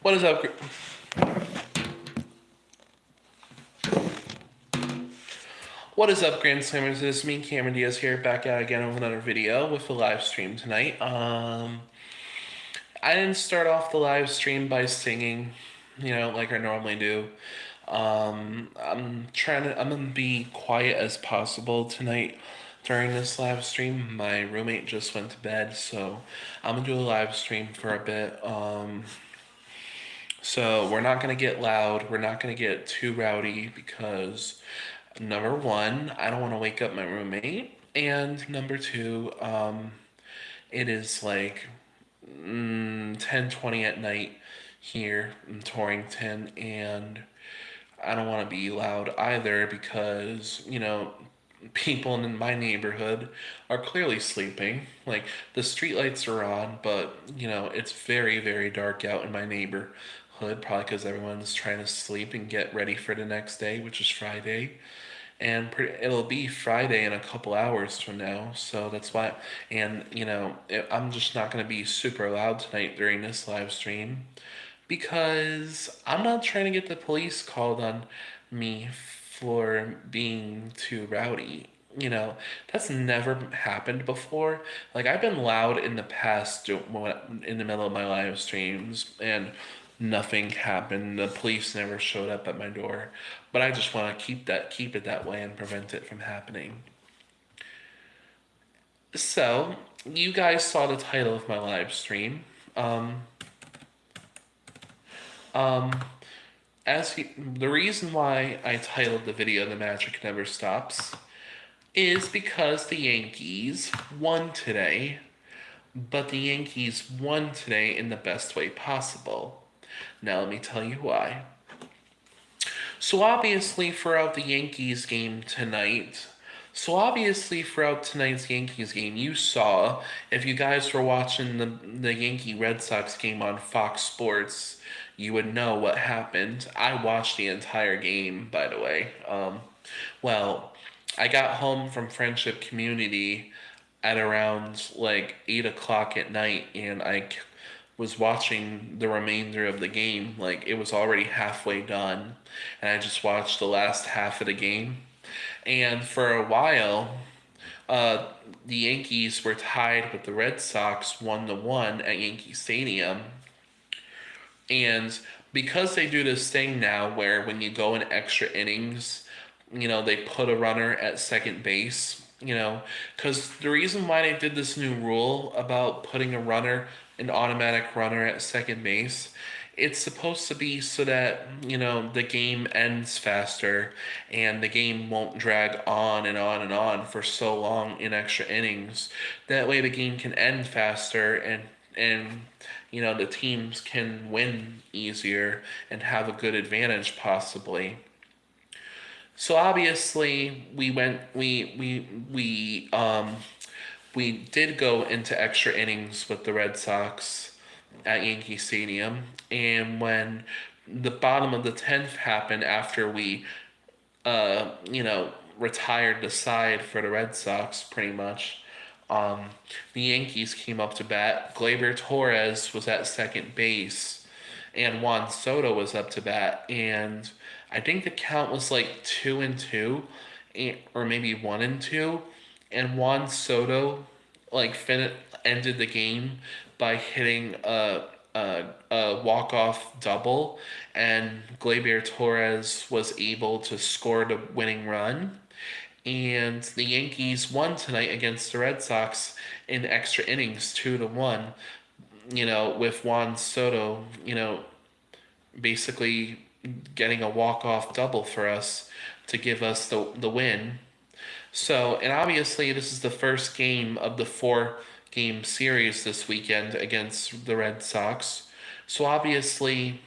What is up? What is up, Grand Slammers? It is me, Cameron Diaz here, back out again with another video with the live stream tonight. I didn't start off the live stream by singing, like I normally do. I'm gonna be quiet as possible tonight during this live stream. My roommate just went to bed, so I'm gonna do a live stream for a bit. So we're not gonna get loud. We're not gonna get too rowdy because number one, I don't want to wake up my roommate, and number two, it is like 10:20 at night here in Torrington, and I don't want to be loud either because people in my neighborhood are clearly sleeping. Like the streetlights are on, but it's very, very dark out in my neighborhood, probably because everyone's trying to sleep and get ready for the next day, which is Friday. And it'll be Friday in a couple hours from now, so that's why. And I'm just not going to be super loud tonight during this live stream because I'm not trying to get the police called on me for being too rowdy. That's never happened before. Like, I've been loud in the past in the middle of my live streams, and nothing happened. The police never showed up at my door. But I just want to keep it that way and prevent it from happening. So, you guys saw the title of my live stream. Um, the reason why I titled the video "The Magic Never Stops" is because the Yankees won today, but the Yankees won today in the best way possible. Now let me tell you why. So obviously throughout tonight's Yankees game, you saw, if you guys were watching the Yankee Red Sox game on Fox Sports, you would know what happened. I watched the entire game, by the way. Well, I got home from Friendship Community at around like 8 o'clock at night, and I was watching the remainder of the game. Like, it was already halfway done, and I just watched the last half of the game. And for a while, the Yankees were tied with the Red Sox 1-1 at Yankee Stadium. And because they do this thing now where when you go in extra innings, they put a runner at second base, because the reason why they did this new rule about putting an automatic runner at second base, it's supposed to be so that, the game ends faster and the game won't drag on and on and on for so long in extra innings. That way the game can end faster and the teams can win easier and have a good advantage possibly. So obviously we did go into extra innings with the Red Sox at Yankee Stadium, and when the bottom of the 10th happened after we retired the side for the Red Sox pretty much. The Yankees came up to bat. Gleyber Torres was at second base, and Juan Soto was up to bat. And I think the count was like 2-2, or maybe 1-2. And Juan Soto ended the game by hitting a walk-off double, and Gleyber Torres was able to score the winning run. And the Yankees won tonight against the Red Sox in extra innings 2-1, with Juan Soto, basically getting a walk-off double for us to give us the win. So, and obviously this is the first game of the 4-game series this weekend against the Red Sox. So obviously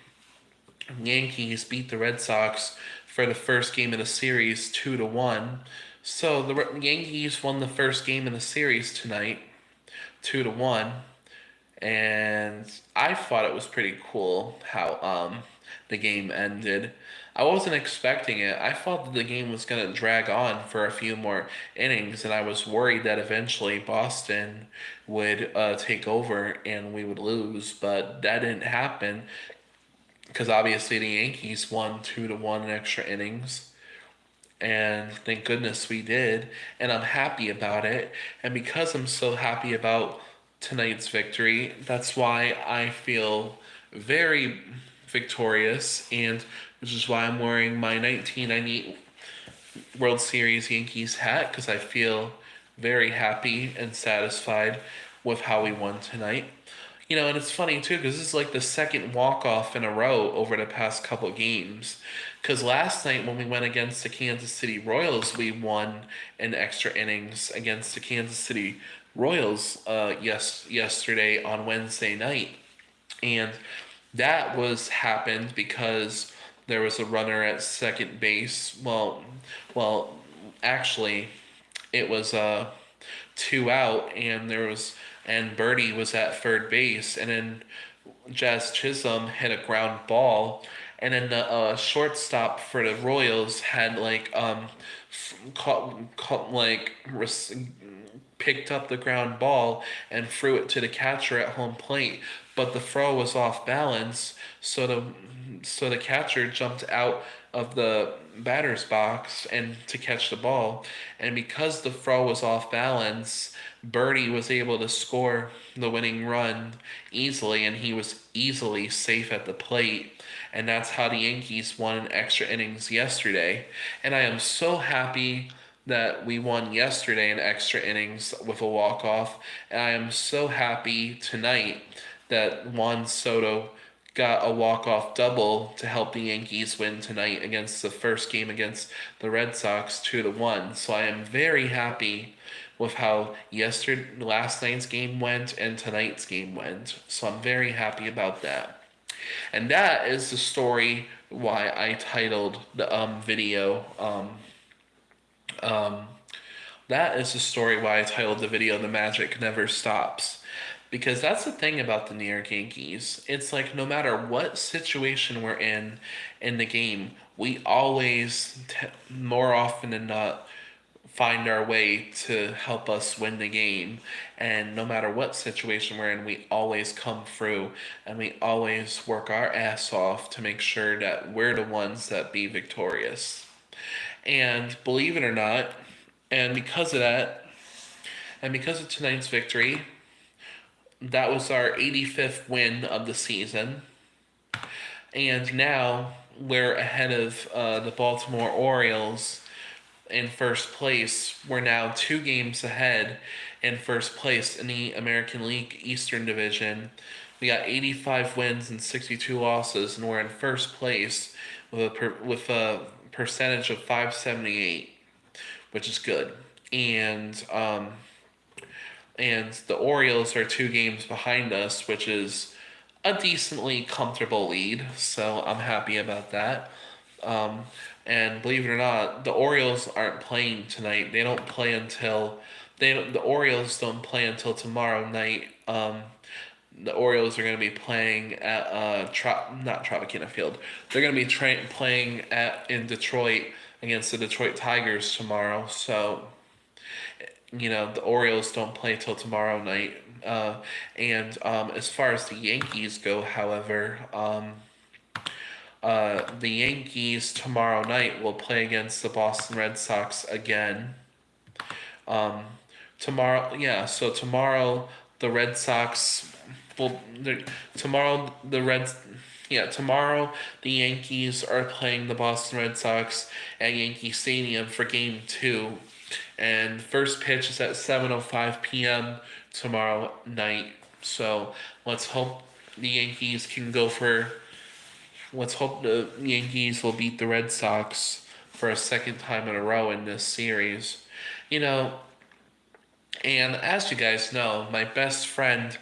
Yankees beat the Red Sox for the first game of the series 2-1. So the Yankees won the first game of the series tonight 2-1. And I thought it was pretty cool how the game ended. I wasn't expecting it. I thought that the game was going to drag on for a few more innings, and I was worried that eventually Boston would take over and we would lose, but that didn't happen. because obviously the Yankees won 2-1 in extra innings, and thank goodness we did, and I'm happy about it. And because I'm so happy about tonight's victory, that's why I feel very victorious, and which is why I'm wearing my 1998 World Series Yankees hat, because I feel very happy and satisfied with how we won tonight. And it's funny too, because this is like the second walk-off in a row over the past couple games. Because last night when we went against the Kansas City Royals, we won in extra innings against the Kansas City Royals yesterday on Wednesday night. And that was happened because there was a runner at second base. Well, actually, it was 2 out, and Birdie was at third base, and then Jazz Chisholm hit a ground ball, and then the shortstop for the Royals had caught picked up the ground ball and threw it to the catcher at home plate, but the throw was off balance, so the catcher jumped out of the batter's box and to catch the ball, and because the throw was off balance, Birdie was able to score the winning run easily, and he was easily safe at the plate. And that's how the Yankees won in extra innings yesterday. And I am so happy that we won yesterday in extra innings with a walk-off. And I am so happy tonight that Juan Soto got a walk-off double to help the Yankees win tonight against the first game against the Red Sox 2-1. So I am very happy with how last night's game went and tonight's game went. So I'm very happy about that. And that is the story why I titled the video. That is the story why I titled the video "The Magic Never Stops." Because that's the thing about the New York Yankees. It's like no matter what situation we're in the game, we always, more often than not, find our way to help us win the game. And no matter what situation we're in, we always come through and we always work our ass off to make sure that we're the ones that be victorious. And believe it or not, and because of that, and because of tonight's victory, that was our 85th win of the season. And now we're ahead of the Baltimore Orioles in first place. We're now 2 games ahead in first place in the American League Eastern Division. We got 85 wins and 62 losses, and we're in first place with a percentage of .578, which is good. And the Orioles are 2 games behind us, which is a decently comfortable lead. So I'm happy about that. And believe it or not, the Orioles aren't playing tonight. They don't play until the Orioles don't play until tomorrow night. The Orioles are going to be playing at not Tropicana Field. They're going to be playing in Detroit against the Detroit Tigers tomorrow. So the Orioles don't play till tomorrow night. And as far as the Yankees go, however, the Yankees tomorrow night will play against the Boston Red Sox again. Tomorrow the Red Sox will. Tomorrow the Yankees are playing the Boston Red Sox at Yankee Stadium for Game 2, and first pitch is at 7:05 p.m. tomorrow night. So let's hope the Yankees can go for. Let's hope the Yankees will beat the Red Sox for a second time in a row in this series. And as you guys know, my best friend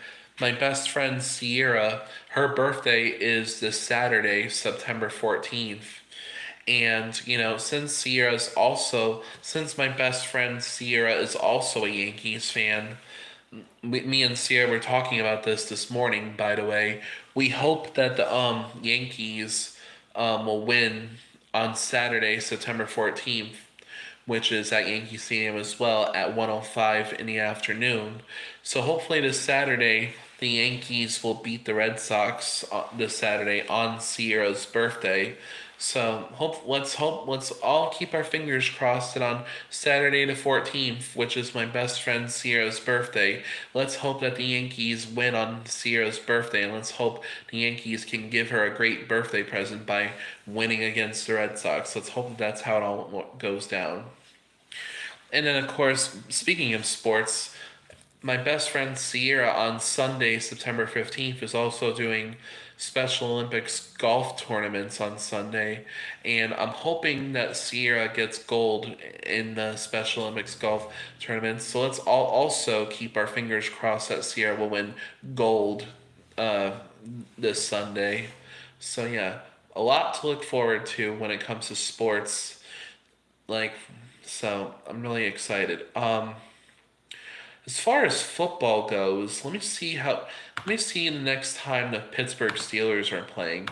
Sierra, her birthday is this Saturday, September 14th. And, since my best friend Sierra is also a Yankees fan, me and Sierra were talking about this morning, by the way. We hope that the Yankees will win on Saturday, September 14th, which is at Yankee Stadium as well at 1:05 in the afternoon. So hopefully this Saturday, the the Yankees will beat the Red Sox this Saturday on Sierra's birthday. So let's all keep our fingers crossed that on Saturday the 14th, which is my best friend Sierra's birthday, let's hope that the Yankees win on Sierra's birthday, and let's hope the Yankees can give her a great birthday present by winning against the Red Sox. Let's hope that that's how it all goes down. And then, of course, speaking of sports, my best friend Sierra on Sunday, September 15th, is also doing Special Olympics golf tournaments on Sunday. And I'm hoping that Sierra gets gold in the Special Olympics golf tournaments. So let's all also keep our fingers crossed that Sierra will win gold uh, this Sunday. So, yeah, a lot to look forward to when it comes to sports. Like, so I'm really excited. As far as football goes, let me see the next time the Pittsburgh Steelers are playing.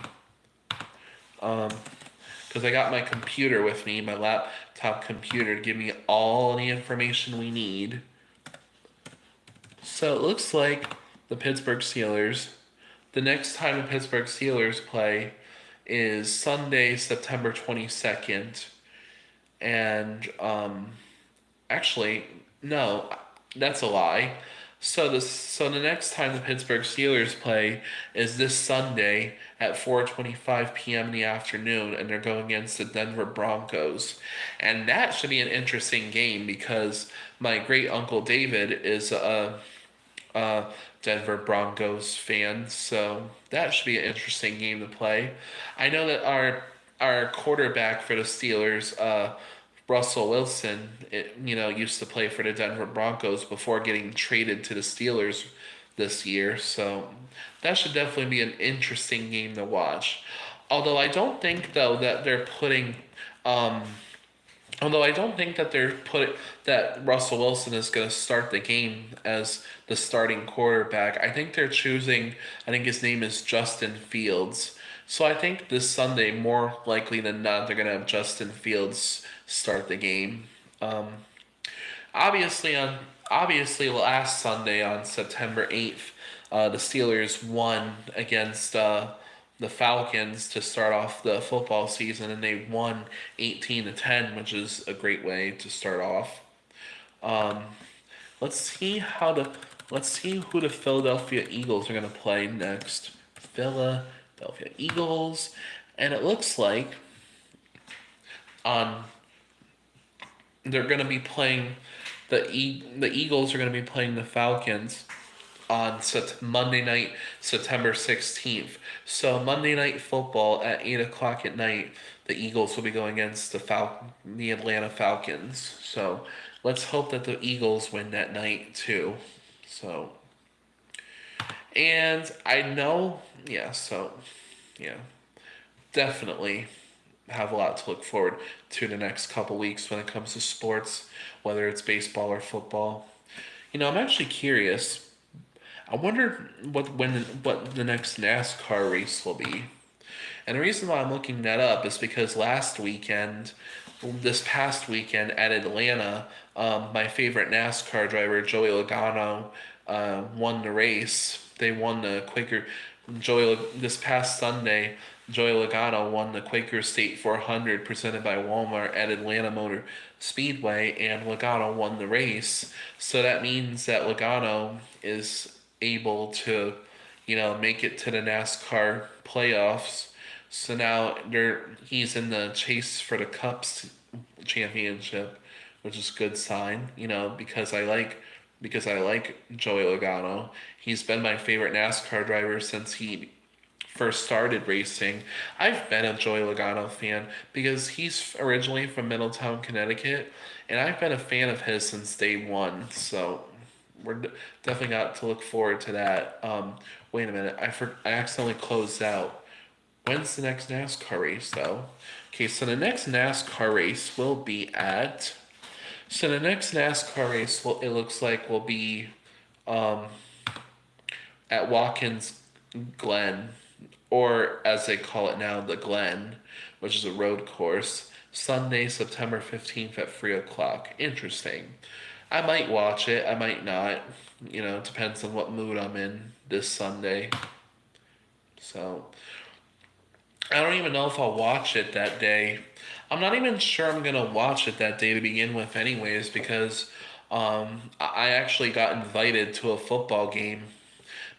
Because I got my computer with me, my laptop computer, to give me all the information we need. So it looks like the Pittsburgh Steelers, the next time the Pittsburgh Steelers play is Sunday, September 22nd. And actually, no, that's a lie. So the next time the Pittsburgh Steelers play is this Sunday at 4:25 p.m. in the afternoon, and they're going against the Denver Broncos, and that should be an interesting game because my great uncle David is a Denver Broncos fan, so that should be an interesting game to play. I know that our quarterback for the Steelers, Russell Wilson, used to play for the Denver Broncos before getting traded to the Steelers this year. So that should definitely be an interesting game to watch. Although I don't think though that they're putting, um, although I don't think that that Russell Wilson is going to start the game as the starting quarterback. I think they're choosing. I think his name is Justin Fields. So I think this Sunday, more likely than not, they're going to have Justin Fields start the game. Um, obviously, last Sunday on September 8th, the Steelers won against the Falcons to start off the football season, and they won 18-10, which is a great way to start off. Um, let's see who the Philadelphia Eagles are going to play next. Philadelphia Eagles, and it looks like on they're going to be playing the Eagles are going to be playing the Falcons on Monday night, September 16th. So Monday night football at 8 o'clock at night, the Eagles will be going against the Atlanta Falcons. So let's hope that the Eagles win that night too. So, and I know, yeah, definitely have a lot to look forward to the next couple weeks when it comes to sports, whether it's baseball or football. I'm actually curious. I wonder what the next NASCAR race will be. And the reason why I'm looking that up is because this past weekend at Atlanta, my favorite NASCAR driver, Joey Logano, won the race. They won the this past Sunday, Joey Logano won the Quaker State 400 presented by Walmart at Atlanta Motor Speedway, and Logano won the race. So that means that Logano is able to, make it to the NASCAR playoffs. So now he's in the chase for the Cups championship, which is a good sign, because I like Joey Logano. He's been my favorite NASCAR driver since he first started racing. I've been a Joey Logano fan because he's originally from Middletown, Connecticut, and I've been a fan of his since day one. So we're definitely got to look forward to that. Wait a minute, I accidentally closed out. When's the next NASCAR race though? Okay, so the next NASCAR race will be at. So the next NASCAR race it looks like will be at Watkins Glen, or as they call it now, the Glen, which is a road course, Sunday, September 15th at 3 o'clock. Interesting. I might watch it. I might not. It depends on what mood I'm in this Sunday. So I don't even know if I'll watch it that day. I'm not even sure I'm gonna watch it that day to begin with, anyways, because I actually got invited to a football game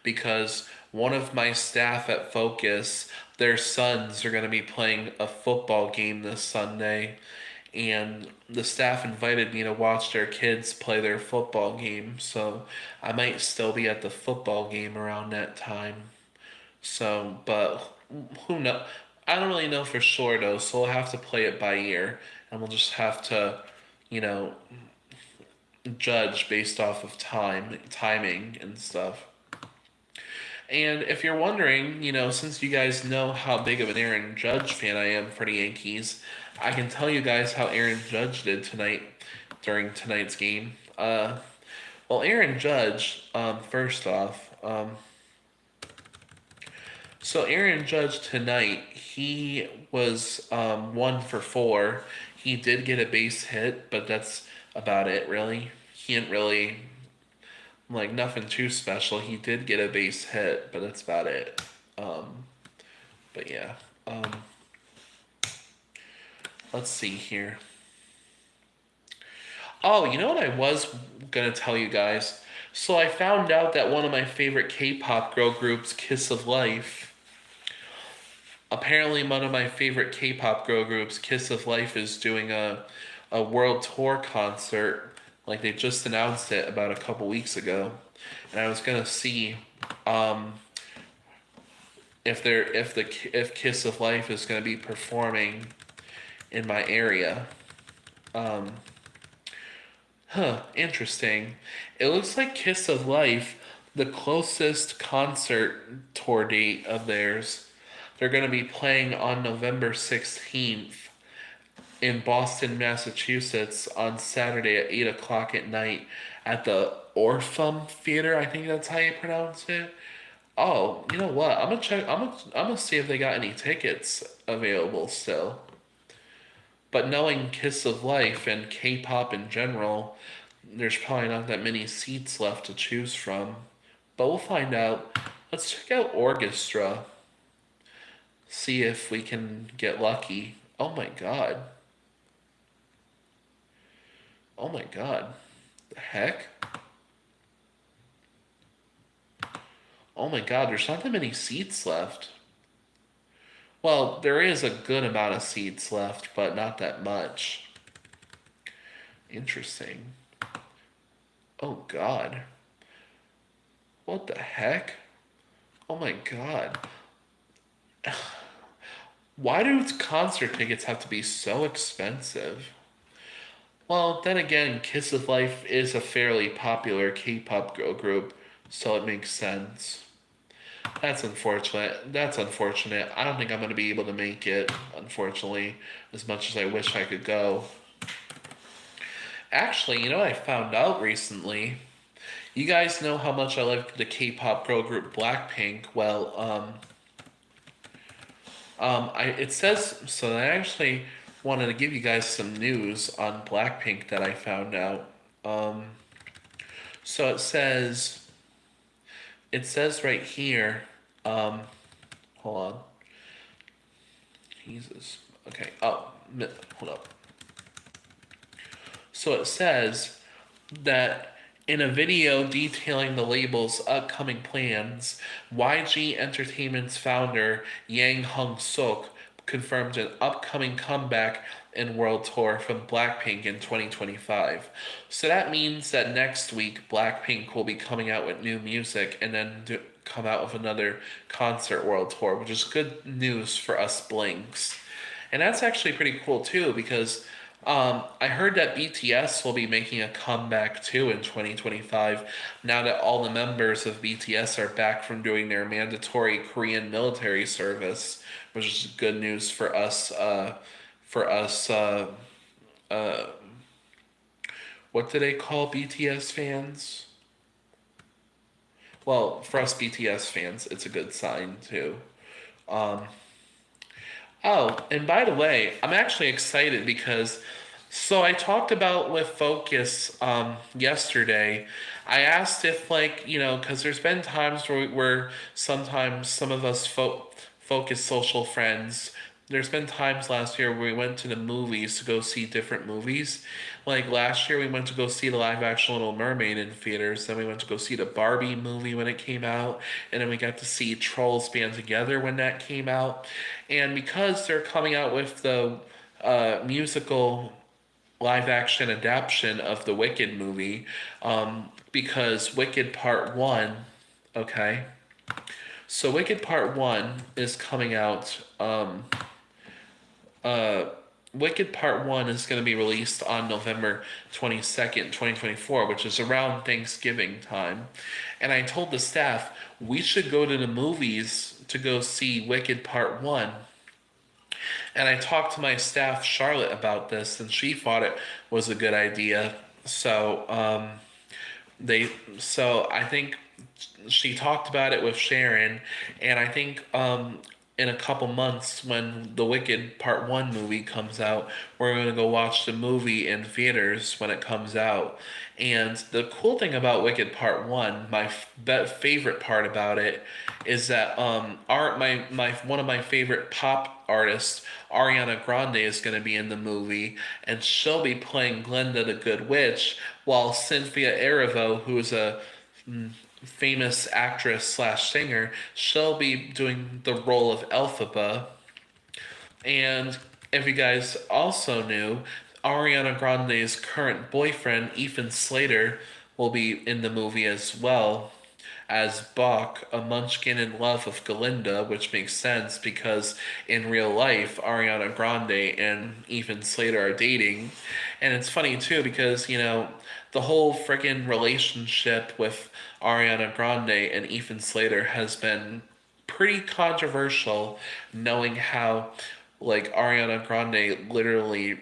because one of my staff at Focus, their sons are going to be playing a football game this Sunday. And the staff invited me to watch their kids play their football game. So I might still be at the football game around that time. So, but who knows? I don't really know for sure though, so we'll have to play it by ear. And we'll just have to, you know, judge based off of timing and stuff. And if you're wondering, since you guys know how big of an Aaron Judge fan I am for the Yankees, I can tell you guys how Aaron Judge did tonight during tonight's game. Well, Aaron Judge, first off, so Aaron Judge tonight, he was 1 for 4. He did get a base hit, but that's about it, really. He didn't really nothing too special. He did get a base hit, but that's about it. But yeah. Let's see here. Oh, you know what I was gonna tell you guys? So I found out that one of my favorite K-pop girl groups, Kiss of Life, apparently one of my favorite K-pop girl groups, Kiss of Life, is doing a world tour concert. Like, they just announced it about a couple weeks ago, and I was gonna see if Kiss of Life is gonna be performing in my area. Interesting. It looks like Kiss of Life, the closest concert tour date of theirs, they're gonna be playing on November 16th in Boston, Massachusetts on Saturday at 8 o'clock at night at the Orpheum Theater. I think that's how you pronounce it. Oh, you know what? I'm gonna check. I'm gonna see if they got any tickets available still. But knowing Kiss of Life and K-pop in general, there's probably not that many seats left to choose from. But we'll find out. Let's check out Orchestra. See if we can get lucky. Oh my god. Oh my god. The heck? Oh my god, there's not that many seats left. Well, there is a good amount of seats left, but not that much. Interesting. Oh god. What the heck? Oh my god. Why do concert tickets have to be so expensive? Well, then again, Kiss of Life is a fairly popular K-pop girl group, so it makes sense. That's unfortunate. That's unfortunate. I don't think I'm going to be able to make it, unfortunately, as much as I wish I could go. Actually, you know what I found out recently? You guys know how much I like the K-pop girl group Blackpink. Well, it says, so I actually wanted to give you guys some news on Blackpink that I found out. So it says right here, hold on. Jesus. Okay. Oh, hold up. So it says that in a video detailing the label's upcoming plans, YG Entertainment's founder Yang Hong Suk confirmed an upcoming comeback and world tour from Blackpink in 2025. So that means that next week Blackpink will be coming out with new music and then come out with another concert world tour, which is good news for us Blinks. And that's actually pretty cool too, because I heard that BTS will be making a comeback too in 2025 now that all the members of BTS are back from doing their mandatory Korean military service, which is good news for us. What do they call BTS fans? Well, for us BTS fans, it's a good sign too. Oh, and by the way, I'm actually excited because So I talked about with Focus yesterday. I asked if, like, because there's been times where sometimes some of us Focus social friends. There's been times last year where we went to the movies to go see different movies. Like last year, we went to go see the live action Little Mermaid in theaters. Then we went to go see the Barbie movie when it came out. And then we got to see Trolls Band Together when that came out. And because they're coming out with the musical live action adaptation of the Wicked movie, because Wicked Part 1, okay? So Wicked Part 1 is coming out. Uh, Wicked Part 1 is going to be released on November 22nd, 2024, which is around Thanksgiving time. And I told the staff we should go to the movies to go see Wicked Part 1. And I talked to my staff, Charlotte, about this, and she thought it was a good idea. They, so I think she talked about it with Sharon, and I think in a couple months when the Wicked Part 1 movie comes out, we're going to go watch the movie in theaters when it comes out. And the cool thing about Wicked Part 1, my favorite part about it, is that one of my favorite pop artists, Ariana Grande, is going to be in the movie, and she'll be playing Glinda the Good Witch, while Cynthia Erivo, who is a famous actress slash singer, she'll be doing the role of Elphaba. And if you guys also knew, Ariana Grande's current boyfriend, Ethan Slater, will be in the movie as well as Bach, a munchkin in love with Galinda, which makes sense because in real life, Ariana Grande and Ethan Slater are dating. And it's funny too because, the whole freaking relationship with Ariana Grande and Ethan Slater has been pretty controversial, knowing how like Ariana Grande literally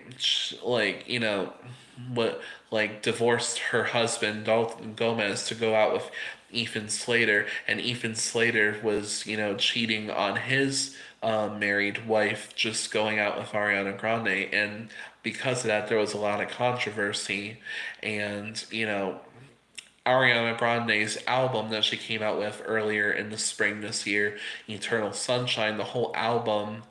what like divorced her husband Dalton Gomez to go out with Ethan Slater, and Ethan Slater was cheating on his married wife, just going out with Ariana Grande, and because of that there was a lot of controversy. And Ariana Grande's album that she came out with earlier in the spring this year, Eternal Sunshine, the whole album,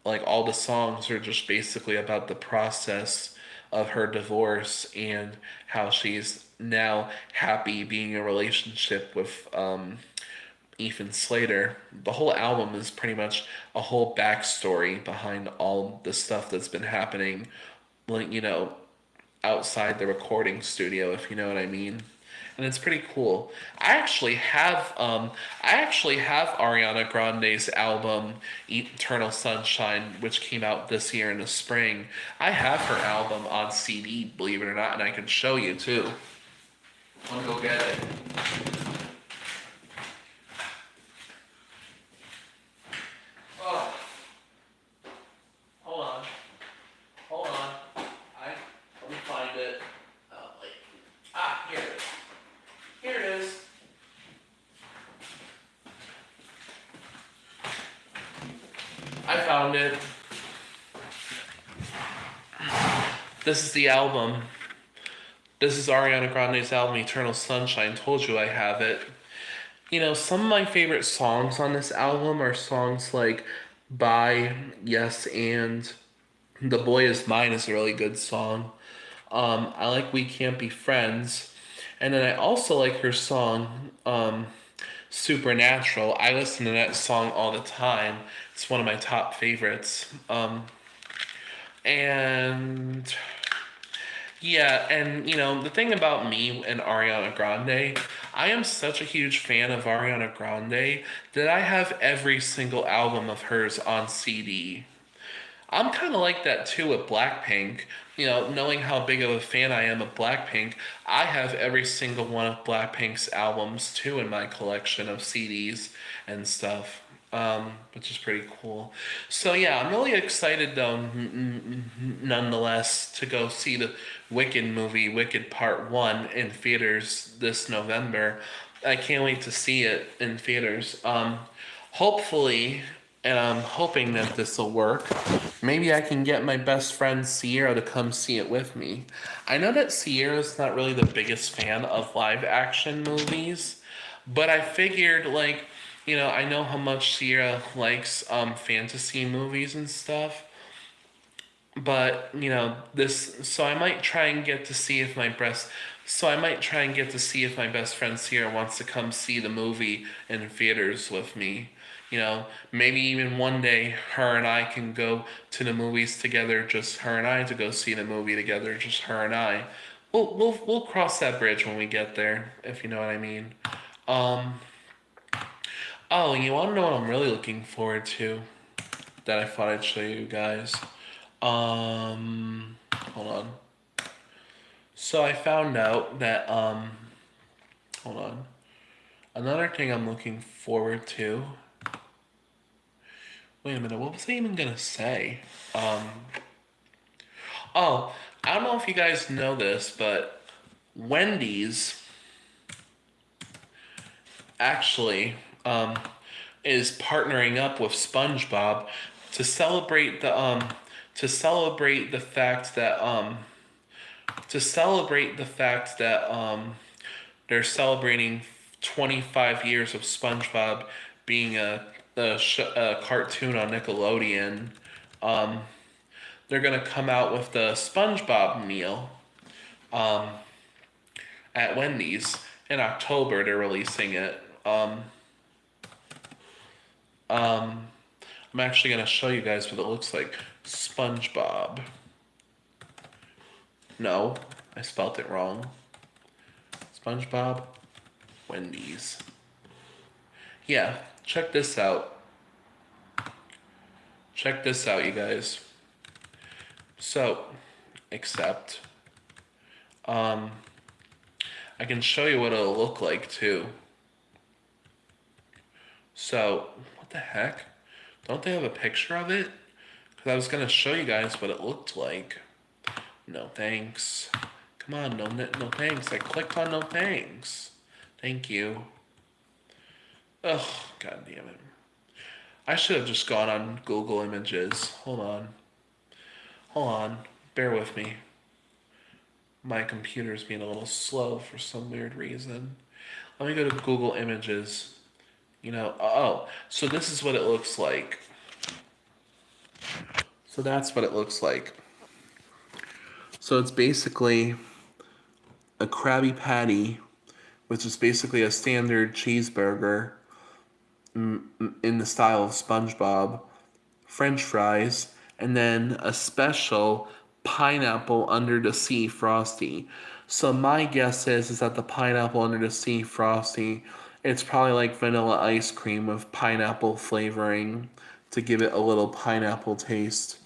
like all the songs are just basically about the process of her divorce and how she's now happy being in a relationship with Ethan Slater. The whole album is pretty much a whole backstory behind all the stuff that's been happening, like, outside the recording studio, if you know what I mean. And it's pretty cool. I actually have Ariana Grande's album Eternal Sunshine, which came out this year in the spring. I have her album on CD, believe it or not, and I can show you too. I'm gonna go get it. Oh, hold on. Hold on. Let me find it. Wait. Here it is. Here it is. I found it. This is the album. This is Ariana Grande's album, Eternal Sunshine. Told you I have it. Some of my favorite songs on this album are songs like Bye, Yes, and The Boy Is Mine is a really good song. I like We Can't Be Friends. And then I also like her song, Supernatural. I listen to that song all the time. It's one of my top favorites. And yeah, and the thing about me and Ariana Grande, I am such a huge fan of Ariana Grande that I have every single album of hers on CD. I'm kind of like that too with Blackpink. Knowing how big of a fan I am of Blackpink, I have every single one of Blackpink's albums too in my collection of CDs and stuff, which is pretty cool. So yeah, I'm really excited though, nonetheless, to go see the Wicked movie, Wicked Part 1, in theaters this November. I can't wait to see it in theaters. Hopefully, and I'm hoping that this will work. Maybe I can get my best friend Sierra to come see it with me. I know that Sierra's not really the biggest fan of live action movies, but I figured, like, I know how much Sierra likes fantasy movies and stuff. But this, so I might try and get to see if my best so I might try and get to see if my best friend Sierra wants to come see the movie in theaters with me. Maybe even one day her and I can go to the movies together, just her and I to go see the movie together, just her and I. We'll cross that bridge when we get there, if you know what I mean. Um oh, you want to know what I'm really looking forward to that I thought I'd show you guys? Hold on. So I found out that hold on. Another thing I'm looking forward to. Wait a minute, what was I even gonna say? Um oh, I don't know if you guys know this, but Wendy's actually is partnering up with SpongeBob to celebrate the fact that they're celebrating 25 years of SpongeBob being a cartoon on Nickelodeon. Um, they're gonna come out with the SpongeBob meal at Wendy's in October. They're releasing it. I'm actually gonna show you guys what it looks like. SpongeBob. No, I spelt it wrong. SpongeBob, Wendy's. Yeah, check this out. Check this out, you guys. So, except, I can show you what it'll look like too. So, what the heck? Don't they have a picture of it? Because I was gonna show you guys what it looked like. No thanks. Come on, no thanks. I clicked on no thanks. Thank you. Ugh, god damn it. I should have just gone on Google Images. Hold on. Hold on. Bear with me. My computer's being a little slow for some weird reason. Let me go to Google Images. So this is what it looks like. So that's what it looks like. So it's basically a Krabby Patty, which is basically a standard cheeseburger in the style of SpongeBob, French fries, and then a special pineapple under the sea frosty. So my guess is that the pineapple under the sea frosty, it's probably like vanilla ice cream with pineapple flavoring to give it a little pineapple taste.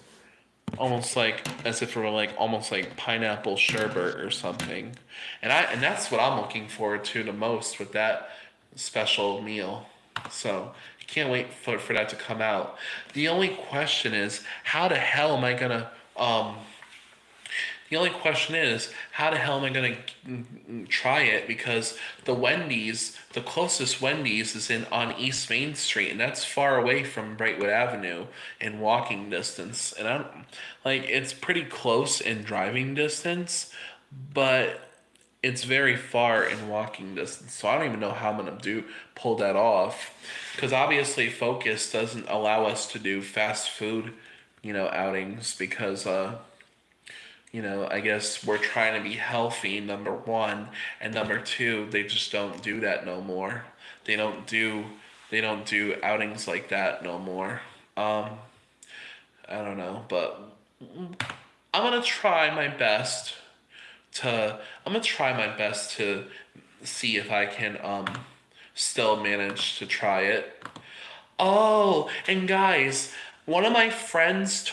Almost like as if it were like almost like pineapple sherbet or something. And that's what I'm looking forward to the most with that special meal. So can't wait for that to come out. The only question is, how the hell am I gonna the only question is, how the hell am I gonna try it? Because the closest Wendy's is in on East Main Street, and that's far away from Brightwood Avenue in walking distance. And it's pretty close in driving distance, but it's very far in walking distance. So I don't even know how I'm gonna pull that off, because obviously Focus doesn't allow us to do fast food, outings because I guess we're trying to be healthy, number one, and number two, they just don't do that no more. They don't do they don't do outings like that no more. I don't know, but I'm gonna try my best to see if I can still manage to try it. Oh, and guys, one of my friends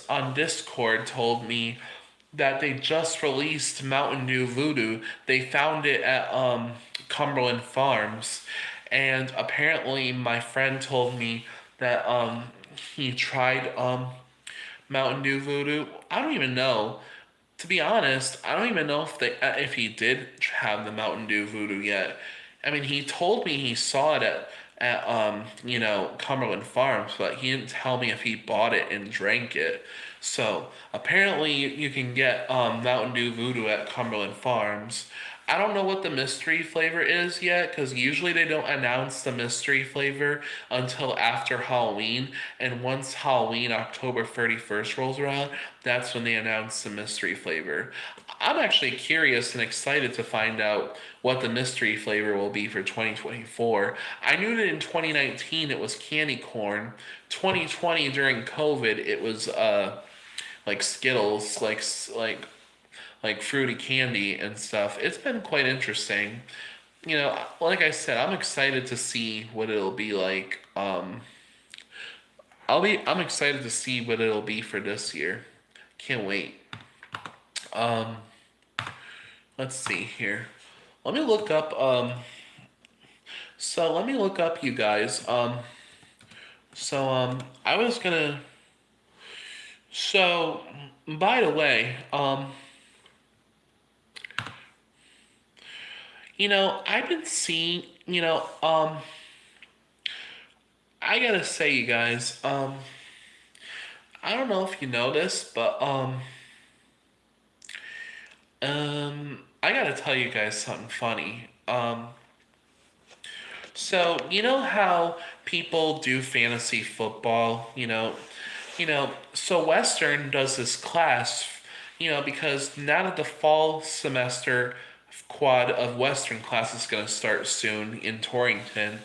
on Discord told me that they just released Mountain Dew Voodoo. They found it at Cumberland Farms, and apparently my friend told me that he tried Mountain Dew Voodoo. I don't even know. To be honest, I don't even know if he did have the Mountain Dew Voodoo yet. I mean, he told me he saw it at Cumberland Farms, but he didn't tell me if he bought it and drank it. So apparently you can get Mountain Dew Voodoo at Cumberland Farms. I don't know what the mystery flavor is yet because usually they don't announce the mystery flavor until after Halloween. And once Halloween, October 31st rolls around, that's when they announce the mystery flavor. I'm actually curious and excited to find out what the mystery flavor will be for 2024. I knew that in 2019 it was candy corn. 2020 during COVID it was like Skittles, like fruity candy and stuff. It's been quite interesting. Like I said, I'm excited to see what it'll be like. I'm excited to see what it'll be for this year. Can't wait. Um, let's see here. Let me look up let me look up you guys. I was gonna so by the way, I've been seeing, I gotta say, you guys, I don't know if you know this, but I gotta tell you guys something funny. So you know how people do fantasy football, so Western does this class, because now that the fall semester quad of Western class is going to start soon in Torrington.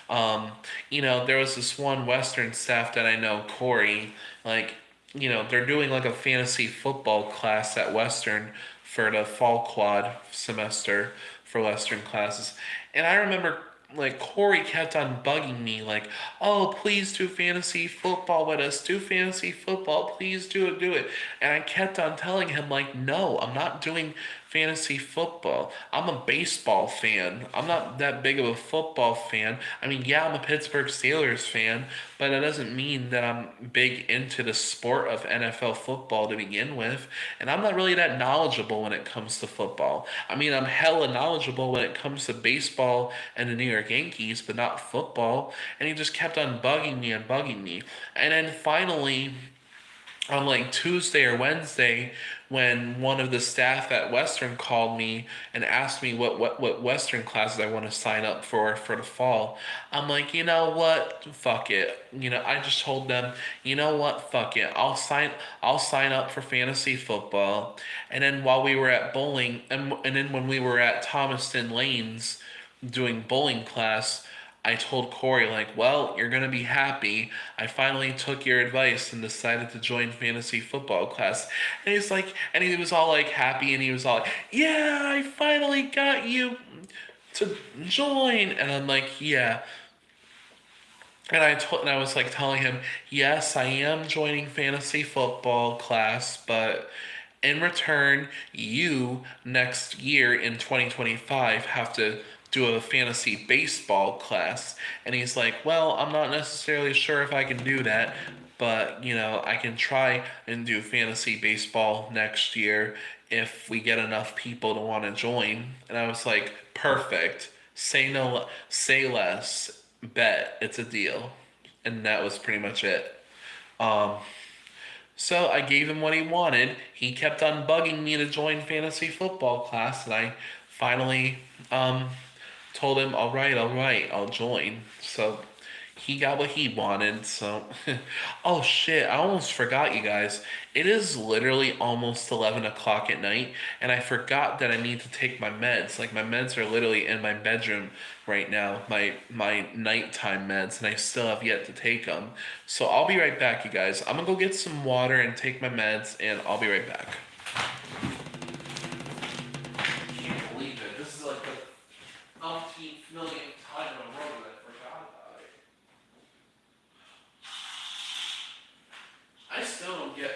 There was this one Western staff that I know, Corey, like, they're doing like a fantasy football class at Western for the fall quad semester for Western classes. And I remember like Corey kept on bugging me like, "Oh, please do fantasy football with us. Do fantasy football. Please do it." And I kept on telling him like, "No, I'm not doing fantasy football. I'm a baseball fan. I'm not that big of a football fan. I mean, yeah, I'm a Pittsburgh Steelers fan, but that doesn't mean that I'm big into the sport of NFL football to begin with. And I'm not really that knowledgeable when it comes to football. I mean, I'm hella knowledgeable when it comes to baseball and the New York Yankees, but not football." And he just kept on bugging me and bugging me. And then finally, on like Tuesday or Wednesday, when one of the staff at Western called me and asked me what Western classes I want to sign up for the fall, I'm like, you know what, fuck it. I just told them, you know what, fuck it. I'll sign up for fantasy football. And then while we were at bowling, and then when we were at Thomaston Lanes doing bowling class, I told Corey, like, well, you're going to be happy. I finally took your advice and decided to join fantasy football class. And he's like, and he was all like happy and he was all like, yeah, I finally got you to join. And I'm like, yeah. And I was like telling him, yes, I am joining fantasy football class, but in return, you next year in 2025 have to do a fantasy baseball class. And he's like, well, I'm not necessarily sure if I can do that, but I can try and do fantasy baseball next year if we get enough people to want to join. And I was like, perfect. Say no, say less. Bet it's a deal. And that was pretty much it. Um, so I gave him what he wanted. He kept on bugging me to join fantasy football class, and I finally told him, all right, I'll join. So he got what he wanted. So, oh shit, I almost forgot, you guys. It is literally almost 11 o'clock at night, and I forgot that I need to take my meds. Like, my meds are literally in my bedroom right now, my nighttime meds, and I still have yet to take them. So I'll be right back, you guys. I'm gonna go get some water and take my meds, and I'll be right back. I can't believe it. This is like the umpteenth millionth time in a row that I forgot about it. I still don't get.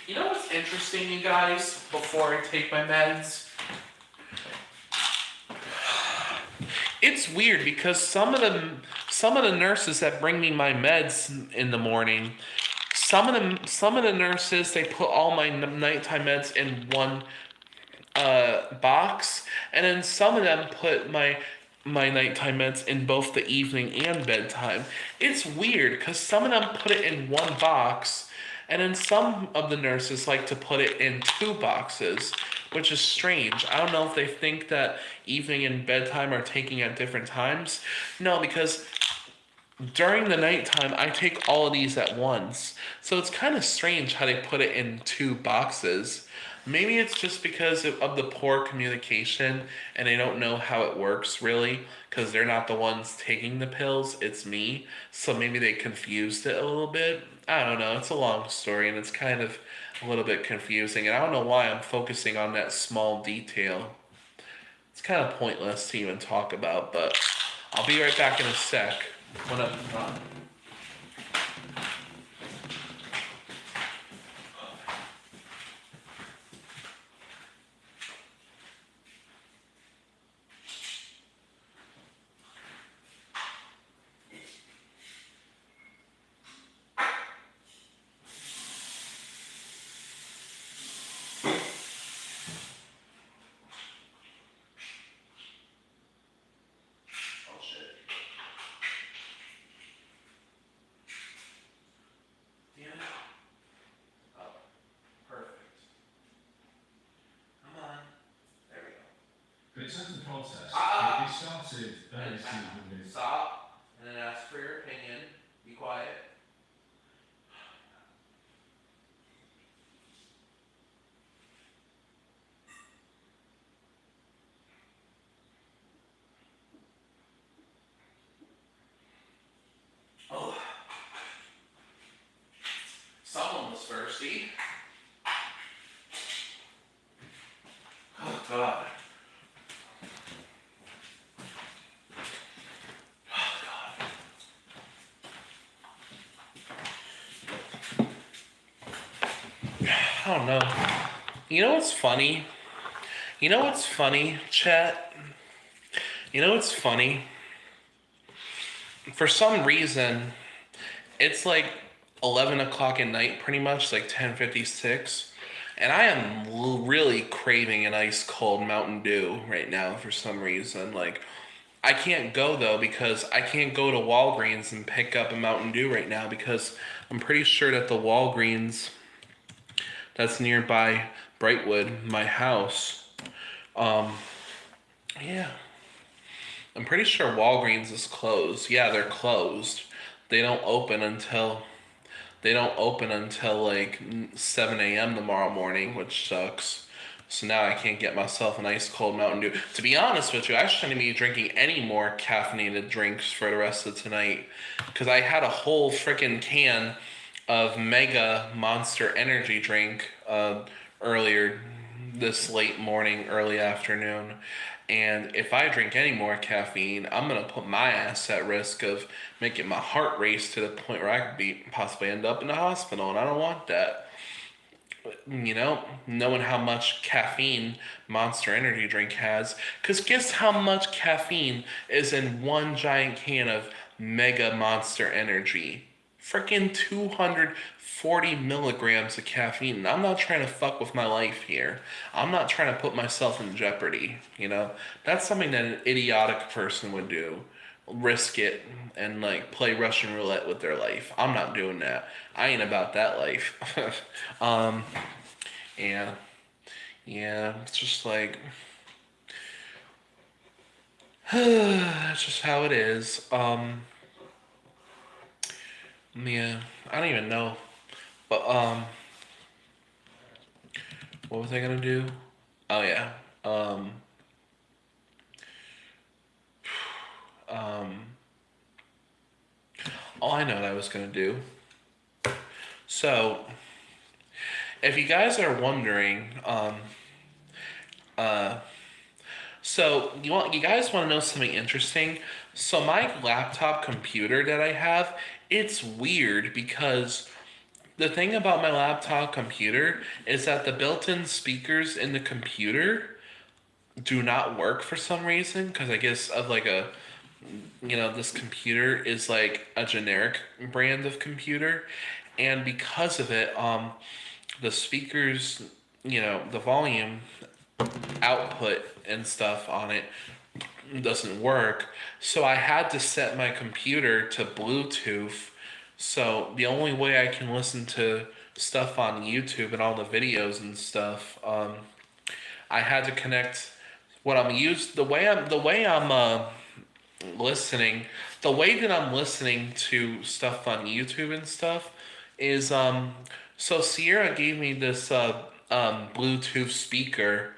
You know what's interesting, you guys, before I take my meds? It's weird because some of the nurses that bring me my meds in the morning, some of the nurses, they put all my nighttime meds in one box, and then some of them put my nighttime meds in both the evening and bedtime. It's weird because some of them put it in one box, and then some of the nurses like to put it in two boxes, which is strange. I don't know if they think that evening and bedtime are taking at different times. No, because during the nighttime, I take all of these at once. So it's kind of strange how they put it in two boxes. Maybe it's just because of the poor communication and they don't know how it works really, because they're not the ones taking the pills, it's me. So maybe they confused it a little bit. I don't know. It's a long story and it's kind of a little bit confusing. And I don't know why I'm focusing on that small detail. It's kind of pointless to even talk about, but I'll be right back in a sec when I'm done. Oh shit. Damn it. Oh, perfect. Come on. There we go. But in terms of the process, Ah! it started very soon with. Stop, and then ask for your opinion. Be quiet. Oh, someone was thirsty. Oh God. Oh God. I don't know. You know what's funny? You know what's funny, chat? You know what's funny? For some reason, it's like 11 o'clock at night, pretty much, like 10:56. And I am really craving an ice cold Mountain Dew right now for some reason. Like, I can't go though because I can't go to Walgreens and pick up a Mountain Dew right now because I'm pretty sure that the Walgreens that's nearby Brightwood, my house, um, yeah, I'm pretty sure Walgreens is closed. Yeah, they're closed. They don't open until they don't open until like 7 a.m. tomorrow morning, which sucks. So now I can't get myself an ice cold Mountain Dew. To be honest with you, I shouldn't be drinking any more caffeinated drinks for the rest of tonight. Because I had a whole freaking can of Mega Monster Energy drink earlier this late morning, early afternoon. And if I drink any more caffeine, I'm gonna put my ass at risk of making my heart race to the point where I could be possibly end up in the hospital, and I don't want that. You know, knowing how much caffeine Monster Energy drink has, because guess how much caffeine is in one giant can of Mega Monster Energy? Freaking 240 milligrams of caffeine. I'm not trying to fuck with my life here. I'm not trying to put myself in jeopardy, you know? That's something that an idiotic person would do. Risk it and like play Russian roulette with their life. I'm not doing that. I ain't about that life. um, yeah, yeah, it's just like, that's just how it is. Yeah, I don't even know. But what was I gonna do? Oh yeah. Um um oh, I know what I was gonna do. So, if you guys are wondering, uh so you guys want to know something interesting? So my laptop computer that I have, it's weird because the thing about my laptop computer is that the built-in speakers in the computer do not work for some reason because I guess of like a this computer is like a generic brand of computer, and because of it, the speakers, the volume output and stuff on it doesn't work. So I had to set my computer to Bluetooth. So the only way I can listen to stuff on YouTube and all the videos and stuff, I had to connect what I'm used the way I'm listening, the way that I'm listening to stuff on YouTube and stuff is so Sierra gave me this Bluetooth speaker.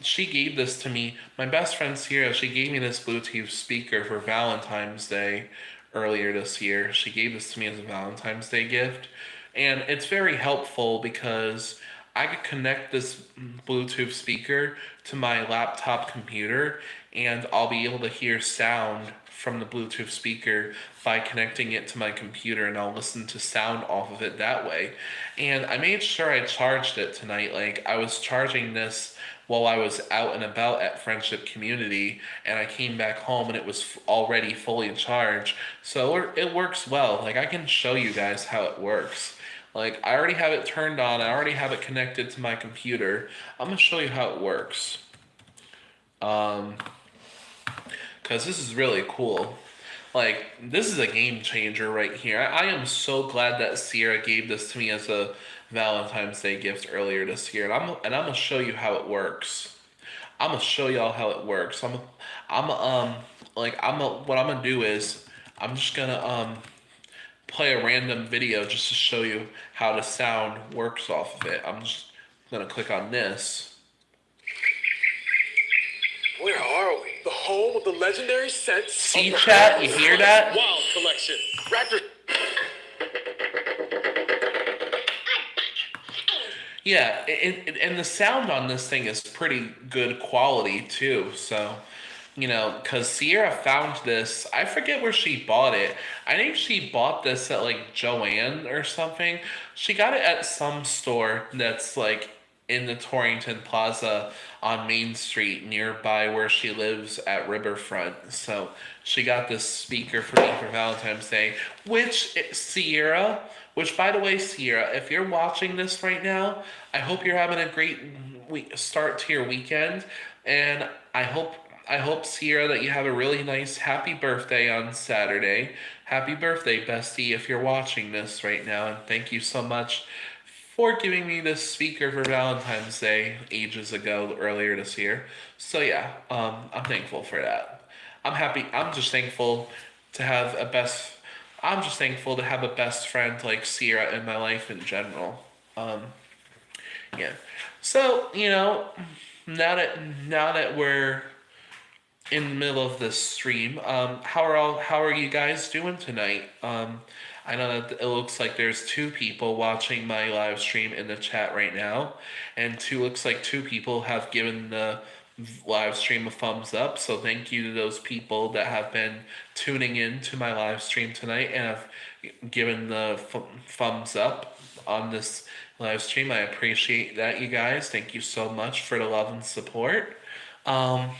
She gave this to me. My best friend Sierra, she gave me this Bluetooth speaker for Valentine's Day earlier this year. She gave this to me as a Valentine's Day gift. And it's very helpful because I could connect this Bluetooth speaker to my laptop computer and I'll be able to hear sound from the Bluetooth speaker by connecting it to my computer and I'll listen to sound off of it that way. And I made sure I charged it tonight. Like I was charging this while I was out and about at Friendship Community and I came back home and it was already fully charged. So it works well. Like I can show you guys how it works. Like I already have it turned on. I already have it connected to my computer. I'm gonna show you how it works. Um, because this is really cool. Like this is a game changer right here. I am so glad that Sierra gave this to me as a Valentine's Day gift earlier this year, and I'm gonna show you how it works. I'm gonna show y'all how it works. I'm like what I'm gonna do is I'm just gonna play a random video just to show you how the sound works off of it. I'm just gonna click on this. Where are we? The home of the legendary scents. See, chat, you hear that? Wild collection. Raptor. Yeah, and the sound on this thing is pretty good quality too. So, you know, because Sierra found this, I forget where she bought it. I think she bought this at like Joann or something. She got it at some store that's like in the Torrington Plaza on Main Street nearby where she lives at Riverfront. So she got this speaker for me for Valentine's Day, which Sierra, which by the way, Sierra, if you're watching this right now, I hope you're having a great start to your weekend, and I hope Sierra that you have a really nice happy birthday on Saturday. Happy birthday, bestie, if you're watching this right now, and thank you so much for giving me this speaker for Valentine's Day ages ago, earlier this year. So yeah, I'm thankful for that. I'm happy. I'm just thankful to have a best. I'm just thankful to have a best friend like Sierra in my life in general. Um, yeah. So you know, now that we're in the middle of this stream, how are you guys doing tonight? I know that it looks like there's two people watching my live stream in the chat right now, and looks like two people have given the live stream a thumbs up. So thank you to those people that have been tuning in to my live stream tonight and have given the thumbs up on this live stream. I appreciate that, you guys. Thank you so much for the love and support. Um,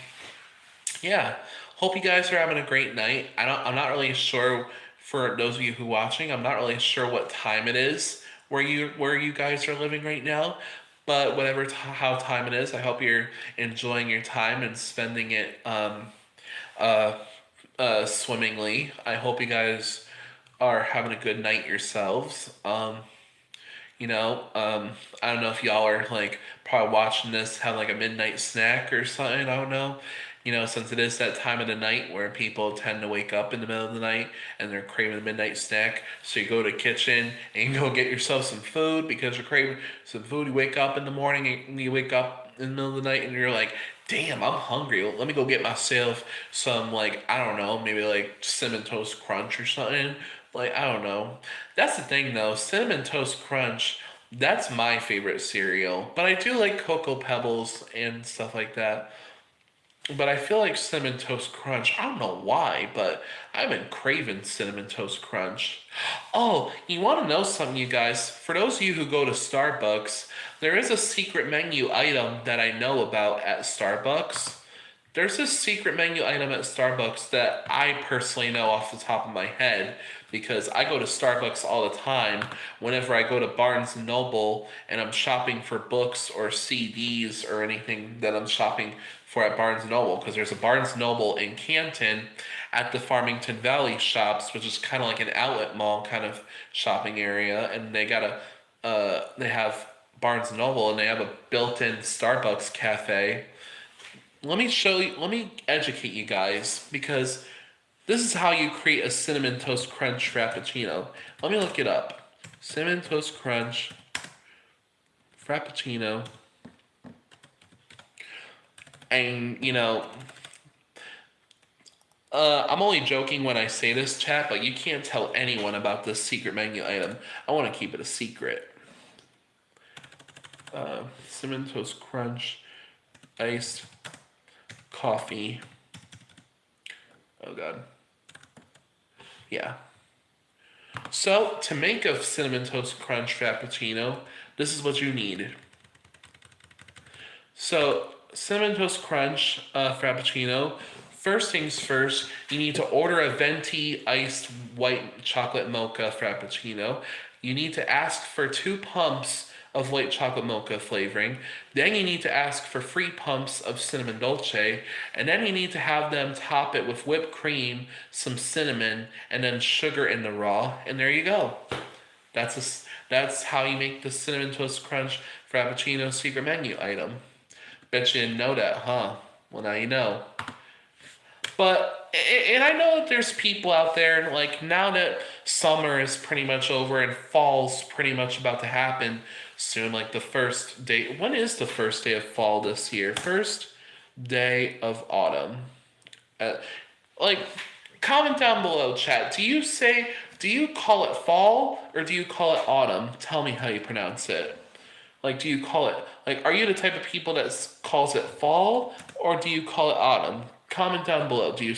yeah, hope you guys are having a great night. I'm not really sure for those of you who are watching. I'm not really sure what time it is where you guys are living right now. But whatever how time it is, I hope you're enjoying your time and spending it uh, swimmingly. I hope you guys are having a good night yourselves. You know, I don't know if y'all are like probably watching this, have like a midnight snack or something. I don't know. You know, since it is that time of the night where people tend to wake up in the middle of the night and they're craving a midnight snack. So you go to the kitchen and you go get yourself some food because you're craving some food. You wake up in the morning and you wake up in the middle of the night and you're like, damn, I'm hungry. Let me go get myself some, like, I don't know, maybe like Cinnamon Toast Crunch or something. Like, I don't know. That's the thing though, Cinnamon Toast Crunch, that's my favorite cereal. But I do like Cocoa Pebbles and stuff like that. But I feel like Cinnamon Toast Crunch, I don't know why, but I've been craving Cinnamon Toast Crunch. Oh, you want to know something, you guys? For those of you who go to Starbucks, there is a secret menu item that I know about at Starbucks. There's this secret menu item at Starbucks that I personally know off the top of my head because I go to Starbucks all the time whenever I go to Barnes and Noble and I'm shopping for books or CDs or anything that I'm shopping for at Barnes and Noble, because there's a Barnes and Noble in Canton at the Farmington Valley Shops, which is kind of like an outlet mall kind of shopping area, and they have Barnes and Noble and they have a built-in Starbucks cafe. Let me educate you guys, because this is how you create a Cinnamon Toast Crunch Frappuccino. Let me look it up. Cinnamon Toast Crunch Frappuccino. And, I'm only joking when I say this, chat, but you can't tell anyone about this secret menu item. I want to keep it a secret. Cinnamon Toast Crunch, iced coffee. Oh, God. Yeah. So, to make a Cinnamon Toast Crunch Frappuccino, this is what you need. So, Cinnamon Toast Crunch Frappuccino. First things first, you need to order a venti iced white chocolate mocha Frappuccino. You need to ask for 2 pumps of white chocolate mocha flavoring. Then you need to ask for 3 pumps of cinnamon dolce. And then you need to have them top it with whipped cream, some cinnamon, and then sugar in the raw. And there you go. That's how you make the Cinnamon Toast Crunch Frappuccino secret menu item. Bet you didn't know that, huh? Well, now you know. But, and I know that there's people out there, like, now that summer is pretty much over and fall's pretty much about to happen soon, like the first day. When is the first day of fall this year? First day of autumn. Like, comment down below, chat. Do you call it fall or do you call it autumn? Tell me how you pronounce it. Like, do you call it, like, are you the type of people that calls it fall or do you call it autumn? Comment down below. Do you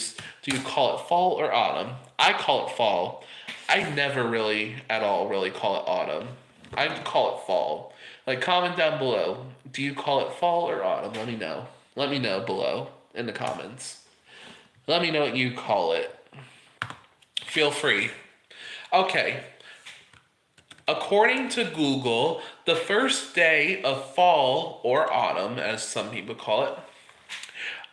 call it fall or autumn? I call it fall. I never really at all really call it autumn. I call it fall. Like, comment down below. Do you call it fall or autumn? Let me know. Let me know below in the comments. Let me know what you call it. Feel free. Okay. According to Google, the first day of fall or autumn, as some people call it.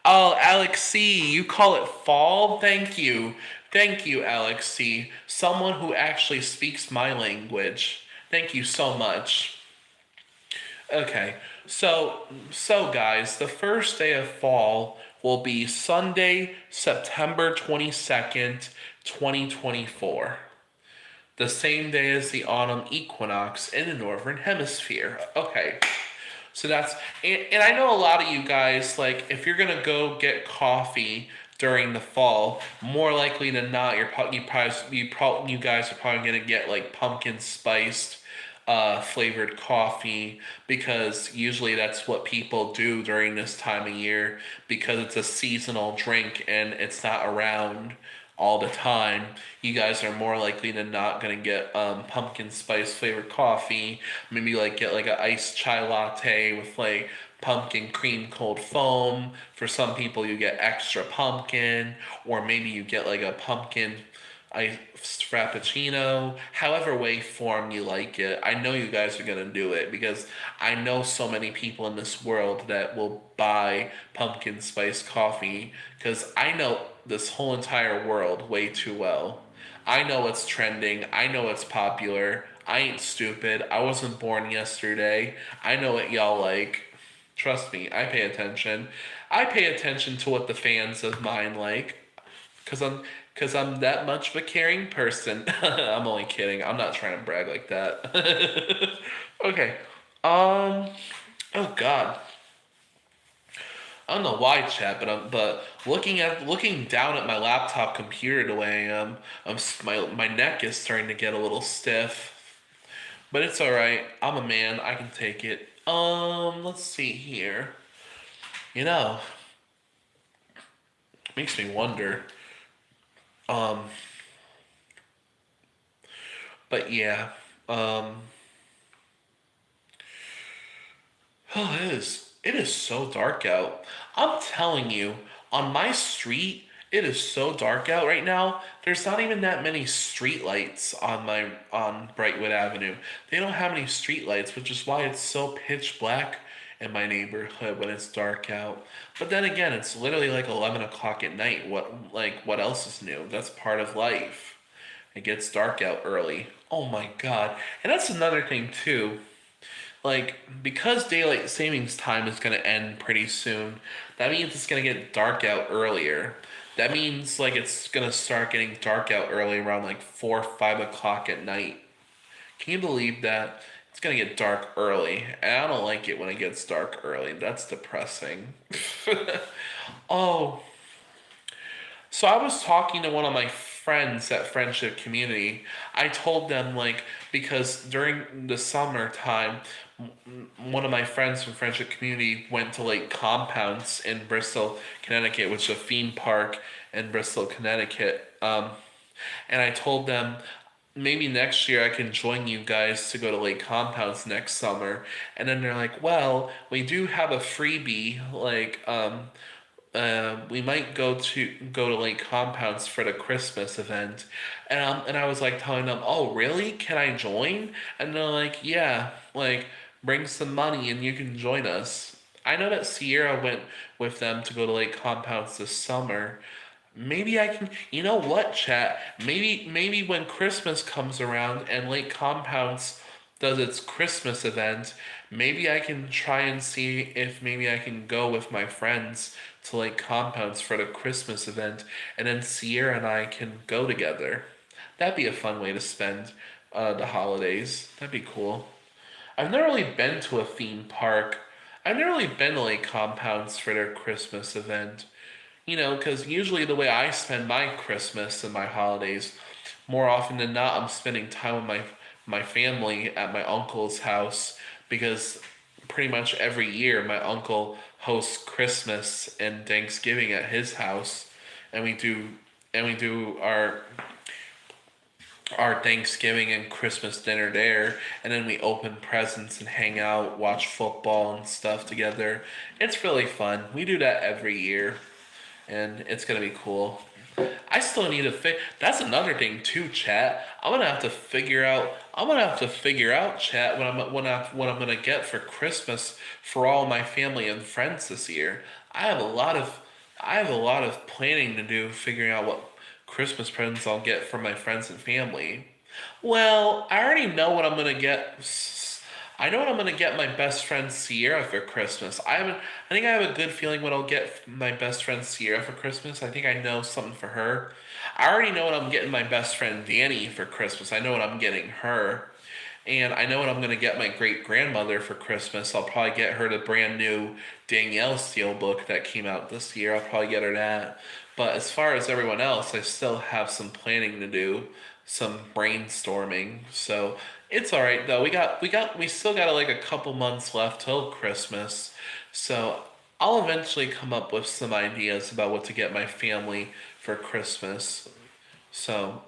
Oh, Alex C, you call it fall? Thank you. Thank you, Alex C. Someone who actually speaks my language. Thank you so much. Okay, so guys, the first day of fall will be Sunday, September 22nd, 2024. The same day as the autumn equinox in the northern hemisphere. Okay. So that's, and I know a lot of you guys, like, if you're gonna go get coffee during the fall, more likely than not, you guys are probably gonna get like pumpkin spiced, flavored coffee, because usually that's what people do during this time of year, because it's a seasonal drink and it's not around all the time. You guys are more likely than not gonna get pumpkin spice flavored coffee. Maybe like get like a iced chai latte with like pumpkin cream cold foam. For some people, you get extra pumpkin, or maybe you get like a pumpkin iced frappuccino. However way form you like it. I know you guys are gonna do it because I know so many people in this world that will buy pumpkin spice coffee, because I know this whole entire world way too well. I know what's trending. I know what's popular. I ain't stupid. I wasn't born yesterday. I know what y'all like. Trust me, I pay attention. I pay attention to what the fans of mine like, cause I'm that much of a caring person. I'm only kidding. I'm not trying to brag like that. Okay. Oh God. I don't know why, chat, but looking down at my laptop computer the way I am, my neck is starting to get a little stiff. But it's all right. I'm a man. I can take it. Let's see here. Makes me wonder. But yeah. Oh, it is so dark out. I'm telling you, on my street, It is so dark out right now. There's not even that many street lights on Brightwood Avenue. They don't have any street lights, which is why it's so pitch black in my neighborhood when it's dark out. But then again, it's literally like 11 o'clock at night. What else is new? That's part of life. It gets dark out early. Oh my god. And that's another thing too. Like, because daylight savings time is going to end pretty soon, that means it's going to get dark out earlier. That means, like, it's going to start getting dark out early around, like, 4 or 5 o'clock at night. Can you believe that? It's going to get dark early. And I don't like it when it gets dark early. That's depressing. Oh, so I was talking to one of my friends at Friendship Community. I told them, like, because during the summertime, one of my friends from Friendship Community went to Lake Compounce in Bristol, Connecticut, which is a theme park in Bristol, Connecticut. And I told them maybe next year I can join you guys to go to Lake Compounce next summer. And then they're like, well, we do have a freebie, like, we might go to Lake Compounce for the Christmas event, and I was like telling them, oh really? Can I join? And they're like, yeah, like bring some money and you can join us. I know that Sierra went with them to go to Lake Compounce this summer. Maybe I can. You know what, chat? Maybe when Christmas comes around and Lake Compounce does its Christmas event, maybe I can try and see if maybe I can go with my friends to Lake Compounce for the Christmas event, and then Sierra and I can go together. That'd be a fun way to spend the holidays. That'd be cool. I've never really been to a theme park. I've never really been to Lake Compounce for their Christmas event. Because usually the way I spend my Christmas and my holidays, more often than not, I'm spending time with my family at my uncle's house because pretty much every year my uncle hosts Christmas and Thanksgiving at his house, and we do our Thanksgiving and Christmas dinner there, and then we open presents and hang out, watch football and stuff together. It's really fun. We do that every year, and it's gonna be cool. I still need to That's another thing too, chat. I'm gonna have to figure out, chat, what I'm gonna get for Christmas for all my family and friends this year. I have a lot of I have a lot of planning to do, figuring out what Christmas presents I'll get for my friends and family. Well, I already know what I'm gonna get. I know what I'm gonna get my best friend Sierra for Christmas. I think I have a good feeling what I'll get my best friend Sierra for Christmas. I think I know something for her. I already know what I'm getting my best friend Danny for Christmas. I know what I'm getting her. And I know what I'm gonna get my great grandmother for Christmas. I'll probably get her the brand new Danielle Steele book that came out this year. I'll probably get her that. But as far as everyone else, I still have some planning to do, some brainstorming. So it's all right though. We still got like a couple months left till Christmas. So I'll eventually come up with some ideas about what to get my family for Christmas. So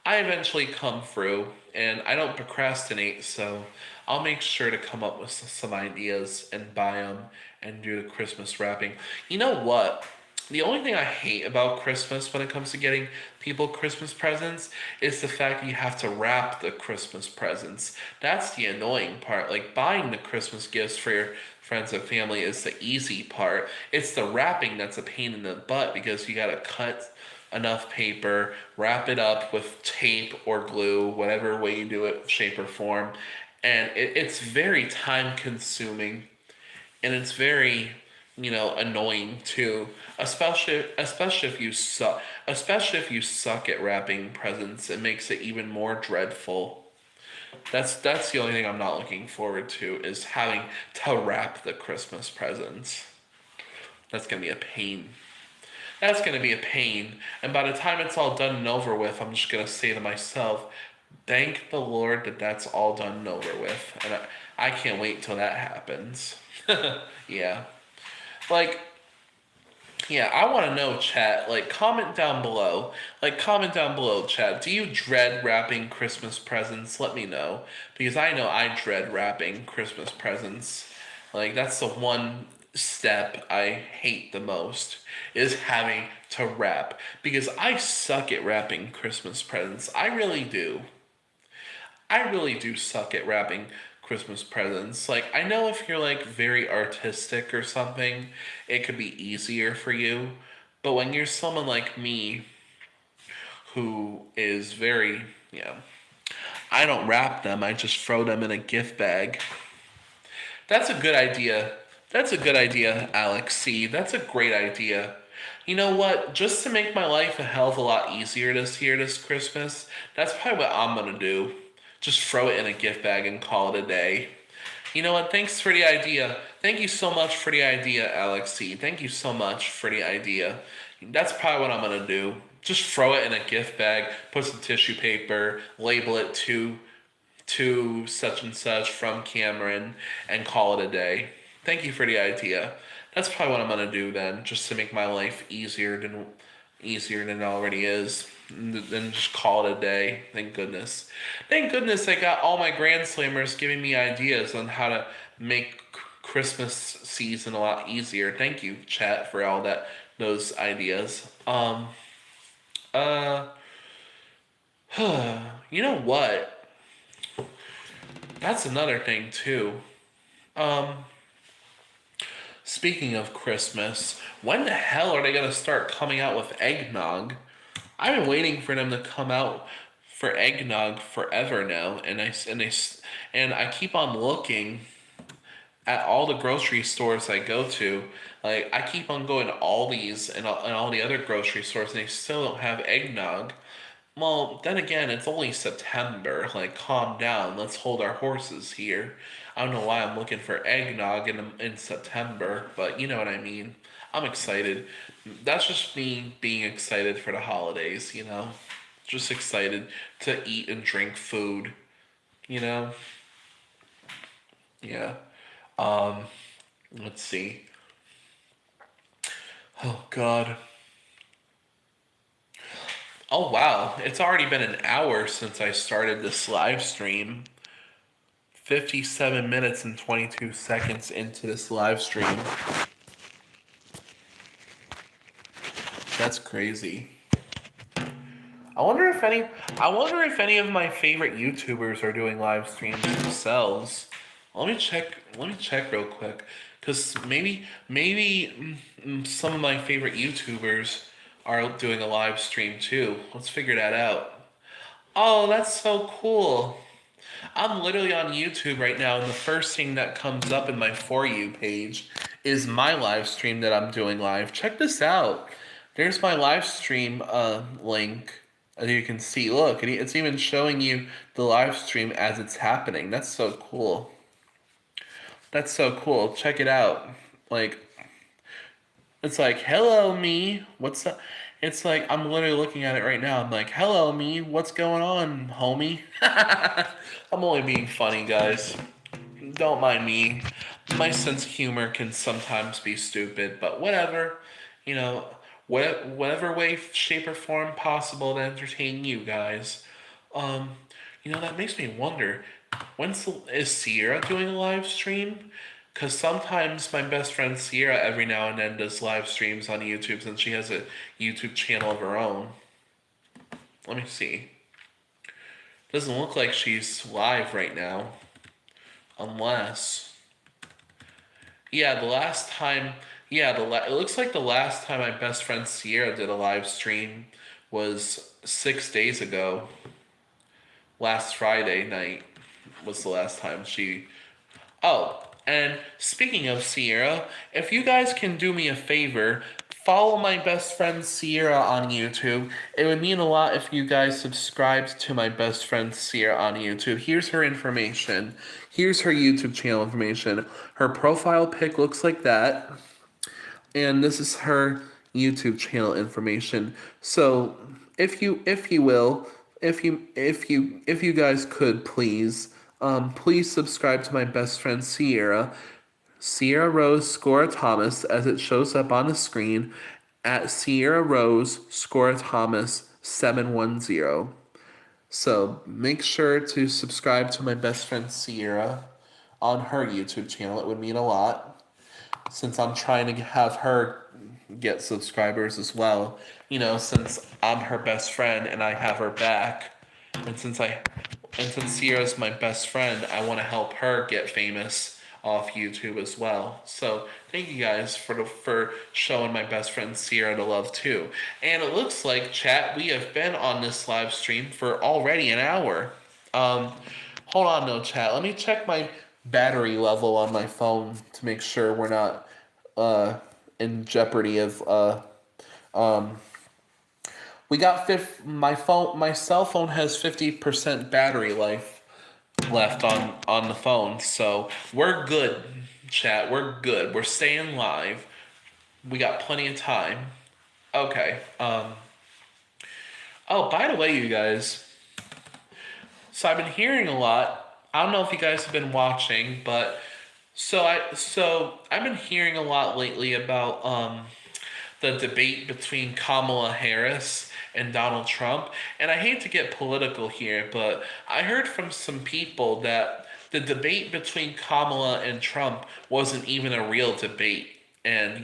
I eventually come through, and I don't procrastinate, so I'll make sure to come up with some ideas and buy them and do the Christmas wrapping. You know what? The only thing I hate about Christmas when it comes to getting people Christmas presents is the fact that you have to wrap the Christmas presents. That's the annoying part. Like, buying the Christmas gifts for your friends and family is the easy part. It's the wrapping that's a pain in the butt because you gotta cut enough paper, wrap it up with tape or glue, whatever way you do it, shape or form. And it's very time consuming, and it's very, annoying too. Especially if you suck at wrapping presents. It makes it even more dreadful. That's the only thing I'm not looking forward to, is having to wrap the Christmas presents. That's gonna be a pain. That's going to be a pain. And by the time it's all done and over with, I'm just going to say to myself, thank the Lord that that's all done and over with. And I can't wait till that happens. Yeah. Like, yeah, I want to know, chat. Like, comment down below. Chat. Do you dread wrapping Christmas presents? Let me know. Because I know I dread wrapping Christmas presents. Like, that's the one step I hate the most is having to wrap because I suck at wrapping Christmas presents. I really do. I really do suck at wrapping Christmas presents. Like, I know if you're like very artistic or something, it could be easier for you. But when you're someone like me who is very, I don't wrap them, I just throw them in a gift bag. That's a good idea. That's a good idea, Alex C. That's a great idea. You know what? Just to make my life a hell of a lot easier this year, this Christmas, that's probably what I'm gonna do. Just throw it in a gift bag and call it a day. You know what? Thanks for the idea. Thank you so much for the idea, Alex C. Thank you so much for the idea. That's probably what I'm gonna do. Just throw it in a gift bag, put some tissue paper, label it to such and such from Cameron, and call it a day. Thank you for the idea. That's probably what I'm gonna do then, just to make my life easier than it already is. Then just call it a day. Thank goodness. Thank goodness I got all my Grand Slammers giving me ideas on how to make Christmas season a lot easier. Thank you, chat, for all those ideas. Uh, you know what? That's another thing too. Um, Speaking of Christmas, when the hell are they gonna start coming out with eggnog? I've been waiting for them to come out for eggnog forever now, and I keep on looking at all the grocery stores I go to. Like, I keep on going to Aldi's and all the other grocery stores, and they still don't have eggnog. Well, then again, it's only September. Like, calm down. Let's hold our horses here. I don't know why I'm looking for eggnog in September, but you know what I mean. I'm excited. That's just me being excited for the holidays, you know? Just excited to eat and drink food, you know? Yeah. Um, let's see. Oh, God. Oh, wow. It's already been an hour since I started this live stream. 57 minutes and 22 seconds into this live stream. That's crazy. I wonder if any of my favorite YouTubers are doing live streams themselves. Let me check real quick, cuz maybe some of my favorite YouTubers are doing a live stream too. Let's figure that out. Oh, that's so cool. I'm literally on YouTube right now, and the first thing that comes up in my For You page is my live stream that I'm doing live. Check this out. There's my live stream link. As you can see, look, it's even showing you the live stream as it's happening. That's so cool. That's so cool. Check it out. Like, it's like, hello, me. What's up? It's like, I'm literally looking at it right now. I'm like, hello, me. What's going on, homie? I'm only being funny, guys. Don't mind me. My sense of humor can sometimes be stupid, but whatever. You know, whatever way, shape, or form possible to entertain you guys. Um, that makes me wonder, is Sierra doing a live stream? Because sometimes my best friend Sierra every now and then does live streams on YouTube since she has a YouTube channel of her own. Let me see. Doesn't look like she's live right now. Unless... Yeah, the last time... Yeah, it looks like the last time my best friend Sierra did a live stream was 6 days ago. Last Friday night was the last time she... Oh, and speaking of Sierra, if you guys can do me a favor, follow my best friend Sierra on YouTube. It would mean a lot if you guys subscribed to my best friend Sierra on YouTube. Here's her information. Here's her YouTube channel information. Her profile pic looks like that. And this is her YouTube channel information. So if you guys could please subscribe to my best friend Sierra Rose Scora Thomas, as it shows up on the screen, at Sierra Rose Scora Thomas 710. So make sure to subscribe to my best friend Sierra on her YouTube channel. It would mean a lot. since I'm trying to have her get subscribers as well. Since I'm her best friend and I have her back, and since Sierra's my best friend, I want to help her get famous off YouTube as well. So thank you guys for showing my best friend Sierra the love too. And it looks like, chat, we have been on this live stream for already an hour. Hold on, no, chat. Let me check my battery level on my phone to make sure we're not in jeopardy of we got my cell phone has 50% battery life left on the phone, so we're good, chat. We're good. We're staying live. We got plenty of time. Okay. Oh, by the way, you guys. So I've been hearing a lot. I don't know if you guys have been watching, but I've been hearing a lot lately about the debate between Kamala Harris and Donald Trump. And I hate to get political here, but I heard from some people that the debate between Kamala and Trump wasn't even a real debate. And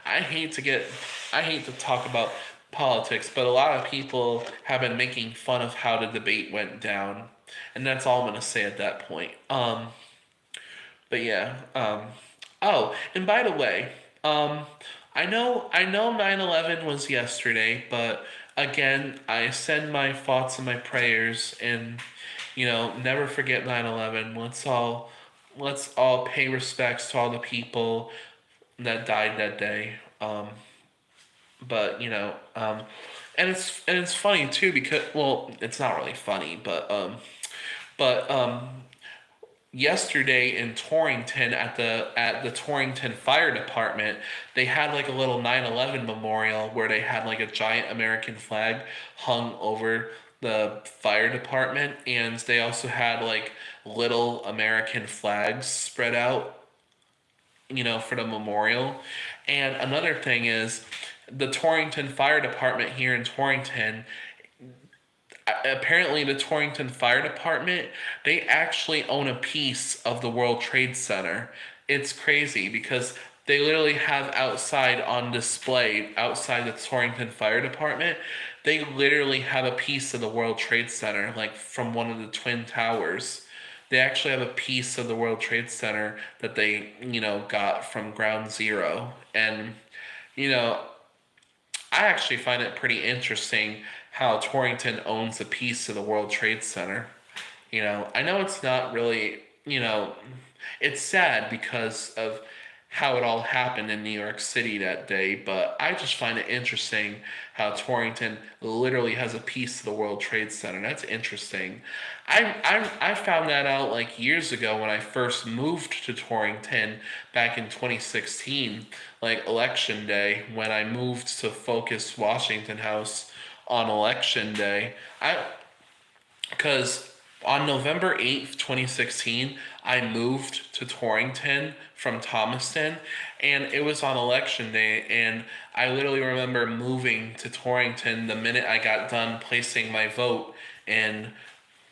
I hate to talk about politics, but a lot of people have been making fun of how the debate went down. And that's all I'm gonna say at that point. But yeah. Oh, and by the way, I know 9/11 was yesterday, but again, I send my thoughts and my prayers, and never forget 9/11. Let's all pay respects to all the people that died that day. But and it's funny too, because, well, it's not really funny, but yesterday in Torrington, at the Torrington Fire Department, they had like a little 9/11 memorial where they had like a giant American flag hung over the fire department, and they also had like little American flags spread out, for the memorial. And another thing is, the Torrington Fire Department here in Torrington, apparently the Torrington Fire Department, they actually own a piece of the World Trade Center. It's crazy because they literally have outside on display, outside the Torrington Fire Department, they literally have a piece of the World Trade Center, like from one of the Twin Towers. They actually have a piece of the World Trade Center that they, got from Ground Zero. And, you know, I actually find it pretty interesting how Torrington owns a piece of the World Trade Center. I know it's not really, it's sad because of how it all happened in New York City that day, but I just find it interesting how Torrington literally has a piece of the World Trade Center. That's interesting. I found that out like years ago when I first moved to Torrington back in 2016, like election day, when I moved to Focus Washington House on election day. Because on November 8th, 2016, I moved to Torrington from Thomaston, and it was on election day, and I literally remember moving to Torrington the minute I got done placing my vote in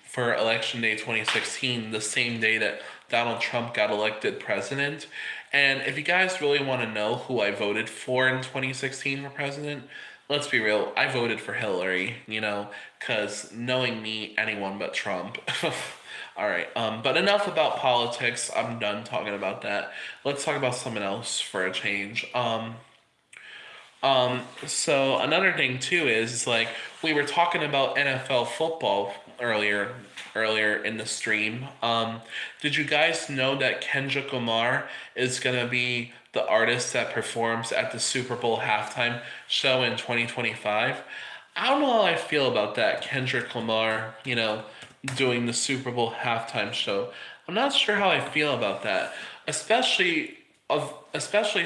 for election day 2016, the same day that Donald Trump got elected president. And if you guys really want to know who I voted for in 2016 for president, let's be real, I voted for Hillary, because knowing me, anyone but Trump. All right, but enough about politics. I'm done talking about that. Let's talk about something else for a change. So another thing too is like we were talking about NFL football earlier in the stream. Did you guys know that Kendrick Lamar is gonna be the artist that performs at the Super Bowl halftime show in 2025? I don't know how I feel about that. Kendrick Lamar, doing the Super Bowl halftime show. I'm not sure how I feel about that, especially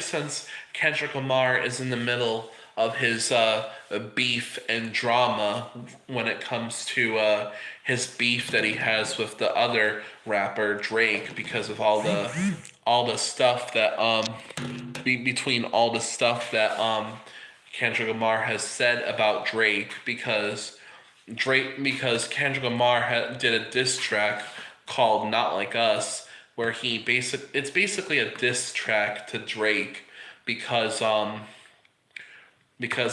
since Kendrick Lamar is in the middle of his beef and drama when it comes to his beef that he has with the other rapper Drake, because of all the stuff that between all the stuff that Kendrick Lamar has said about Drake, because Kendrick Lamar did a diss track called "Not Like Us," where it's basically a diss track to Drake because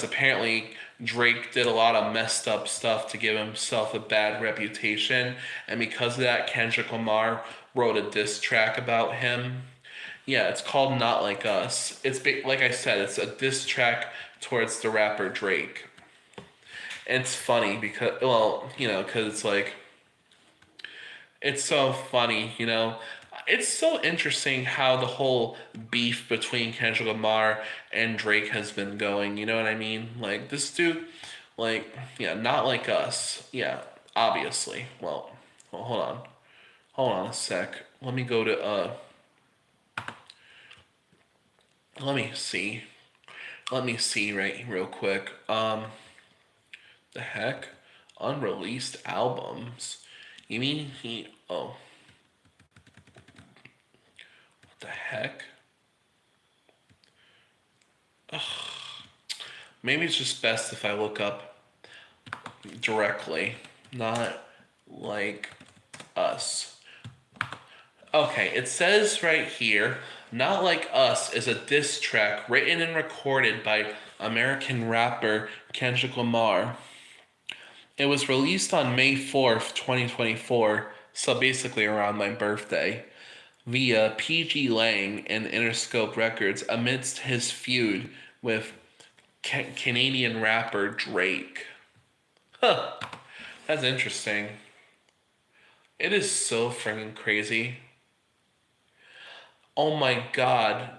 apparently Drake did a lot of messed up stuff to give himself a bad reputation, and because of that, Kendrick Lamar wrote a diss track about him. Yeah, it's called Not Like Us. Like I said, it's a diss track towards the rapper Drake. It's funny because, well, because it's like, it's so funny, It's so interesting how the whole beef between Kendrick Lamar and Drake has been going. You know what I mean? Like this dude, like yeah, Not Like Us. Yeah, obviously. Well, hold on a sec. Let me go to Let me see. Let me see right real quick. The heck, unreleased albums. You mean he? Oh, what the heck? Maybe it's just best if I look up directly, not like us. Okay, it says right here, Not Like Us is a diss track written and recorded by American rapper Kendrick Lamar. It was released on May 4th, 2024, so basically around my birthday, via PG Lang and Interscope Records amidst his feud with Canadian rapper Drake. Huh, that's interesting. It is so freaking crazy. Oh my god.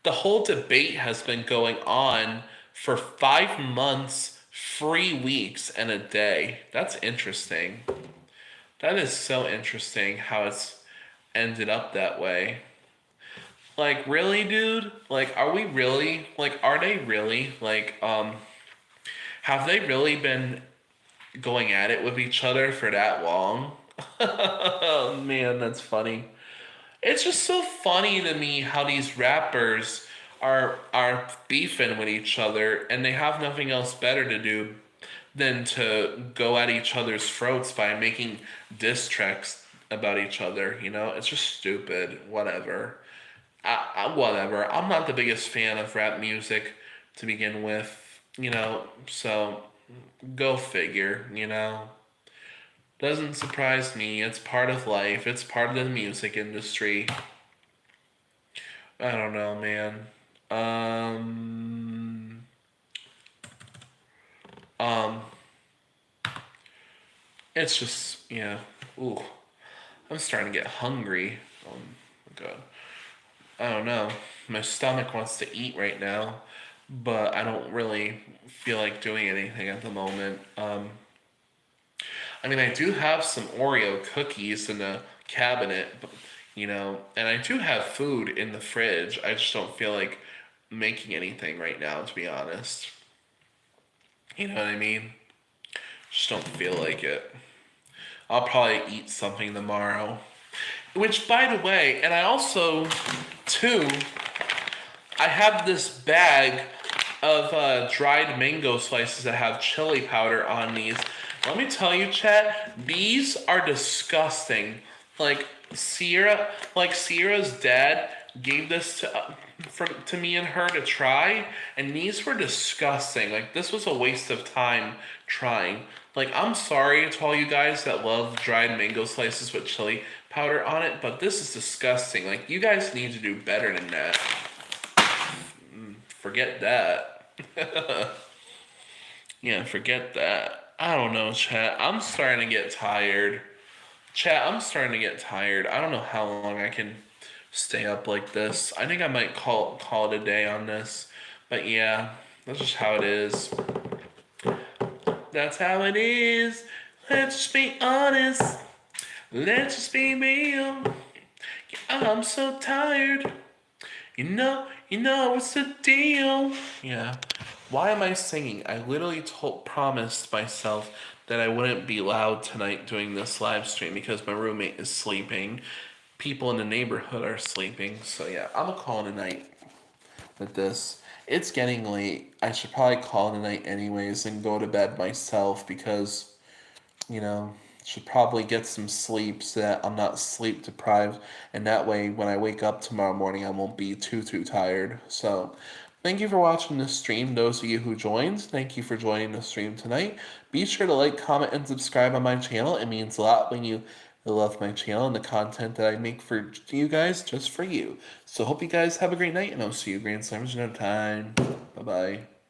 The whole debate has been going on for 5 months, 3 weeks, and a day. That's interesting. That is so interesting how it's ended up that way. Like, really, dude? Like, are we really? Like, are they really? Like, have they really been going at it with each other for that long? Oh, man, that's funny. It's just so funny to me how these rappers are beefing with each other and they have nothing else better to do than to go at each other's throats by making diss tracks about each other. It's just stupid. Whatever. Whatever. I'm not the biggest fan of rap music to begin with. So go figure. Doesn't surprise me. It's part of life. It's part of the music industry. I don't know, man. Um, it's just, yeah. Ooh, I'm starting to get hungry. Oh my god. I don't know. My stomach wants to eat right now, but I don't really feel like doing anything at the moment. I mean, I do have some Oreo cookies in the cabinet, and I do have food in the fridge. I just don't feel like making anything right now, to be honest. You know what I mean? Just don't feel like it. I'll probably eat something tomorrow. Which, by the way, and I also, too, I have this bag of dried mango slices that have chili powder on these. Let me tell you, chat, these are disgusting. Like Sierra's dad gave this to me and her to try, and these were disgusting. Like, this was a waste of time trying. Like, I'm sorry to all you guys that love dried mango slices with chili powder on it, but this is disgusting. Like, you guys need to do better than that. Forget that. Yeah, forget that. I don't know, chat. I'm starting to get tired. Chat, I'm starting to get tired. I don't know how long I can stay up like this. I think I might call it a day on this. But yeah, that's just how it is. That's how it is. Let's just be honest. Let's just be real. Yeah, I'm so tired. You know what's the deal? Yeah. Why am I singing? I literally promised myself that I wouldn't be loud tonight doing this live stream because my roommate is sleeping. People in the neighborhood are sleeping. So yeah, I'm gonna call it a night with this. It's getting late. I should probably call it a night anyways and go to bed myself because, should probably get some sleep so that I'm not sleep deprived, and that way when I wake up tomorrow morning I won't be too tired. So thank you for watching this stream. Those of you who joined, thank you for joining the stream tonight. Be sure to like, comment, and subscribe on my channel. It means a lot when you love my channel and the content that I make for you guys, just for you. So hope you guys have a great night, and I'll see you Grand Slammers another time. Bye bye.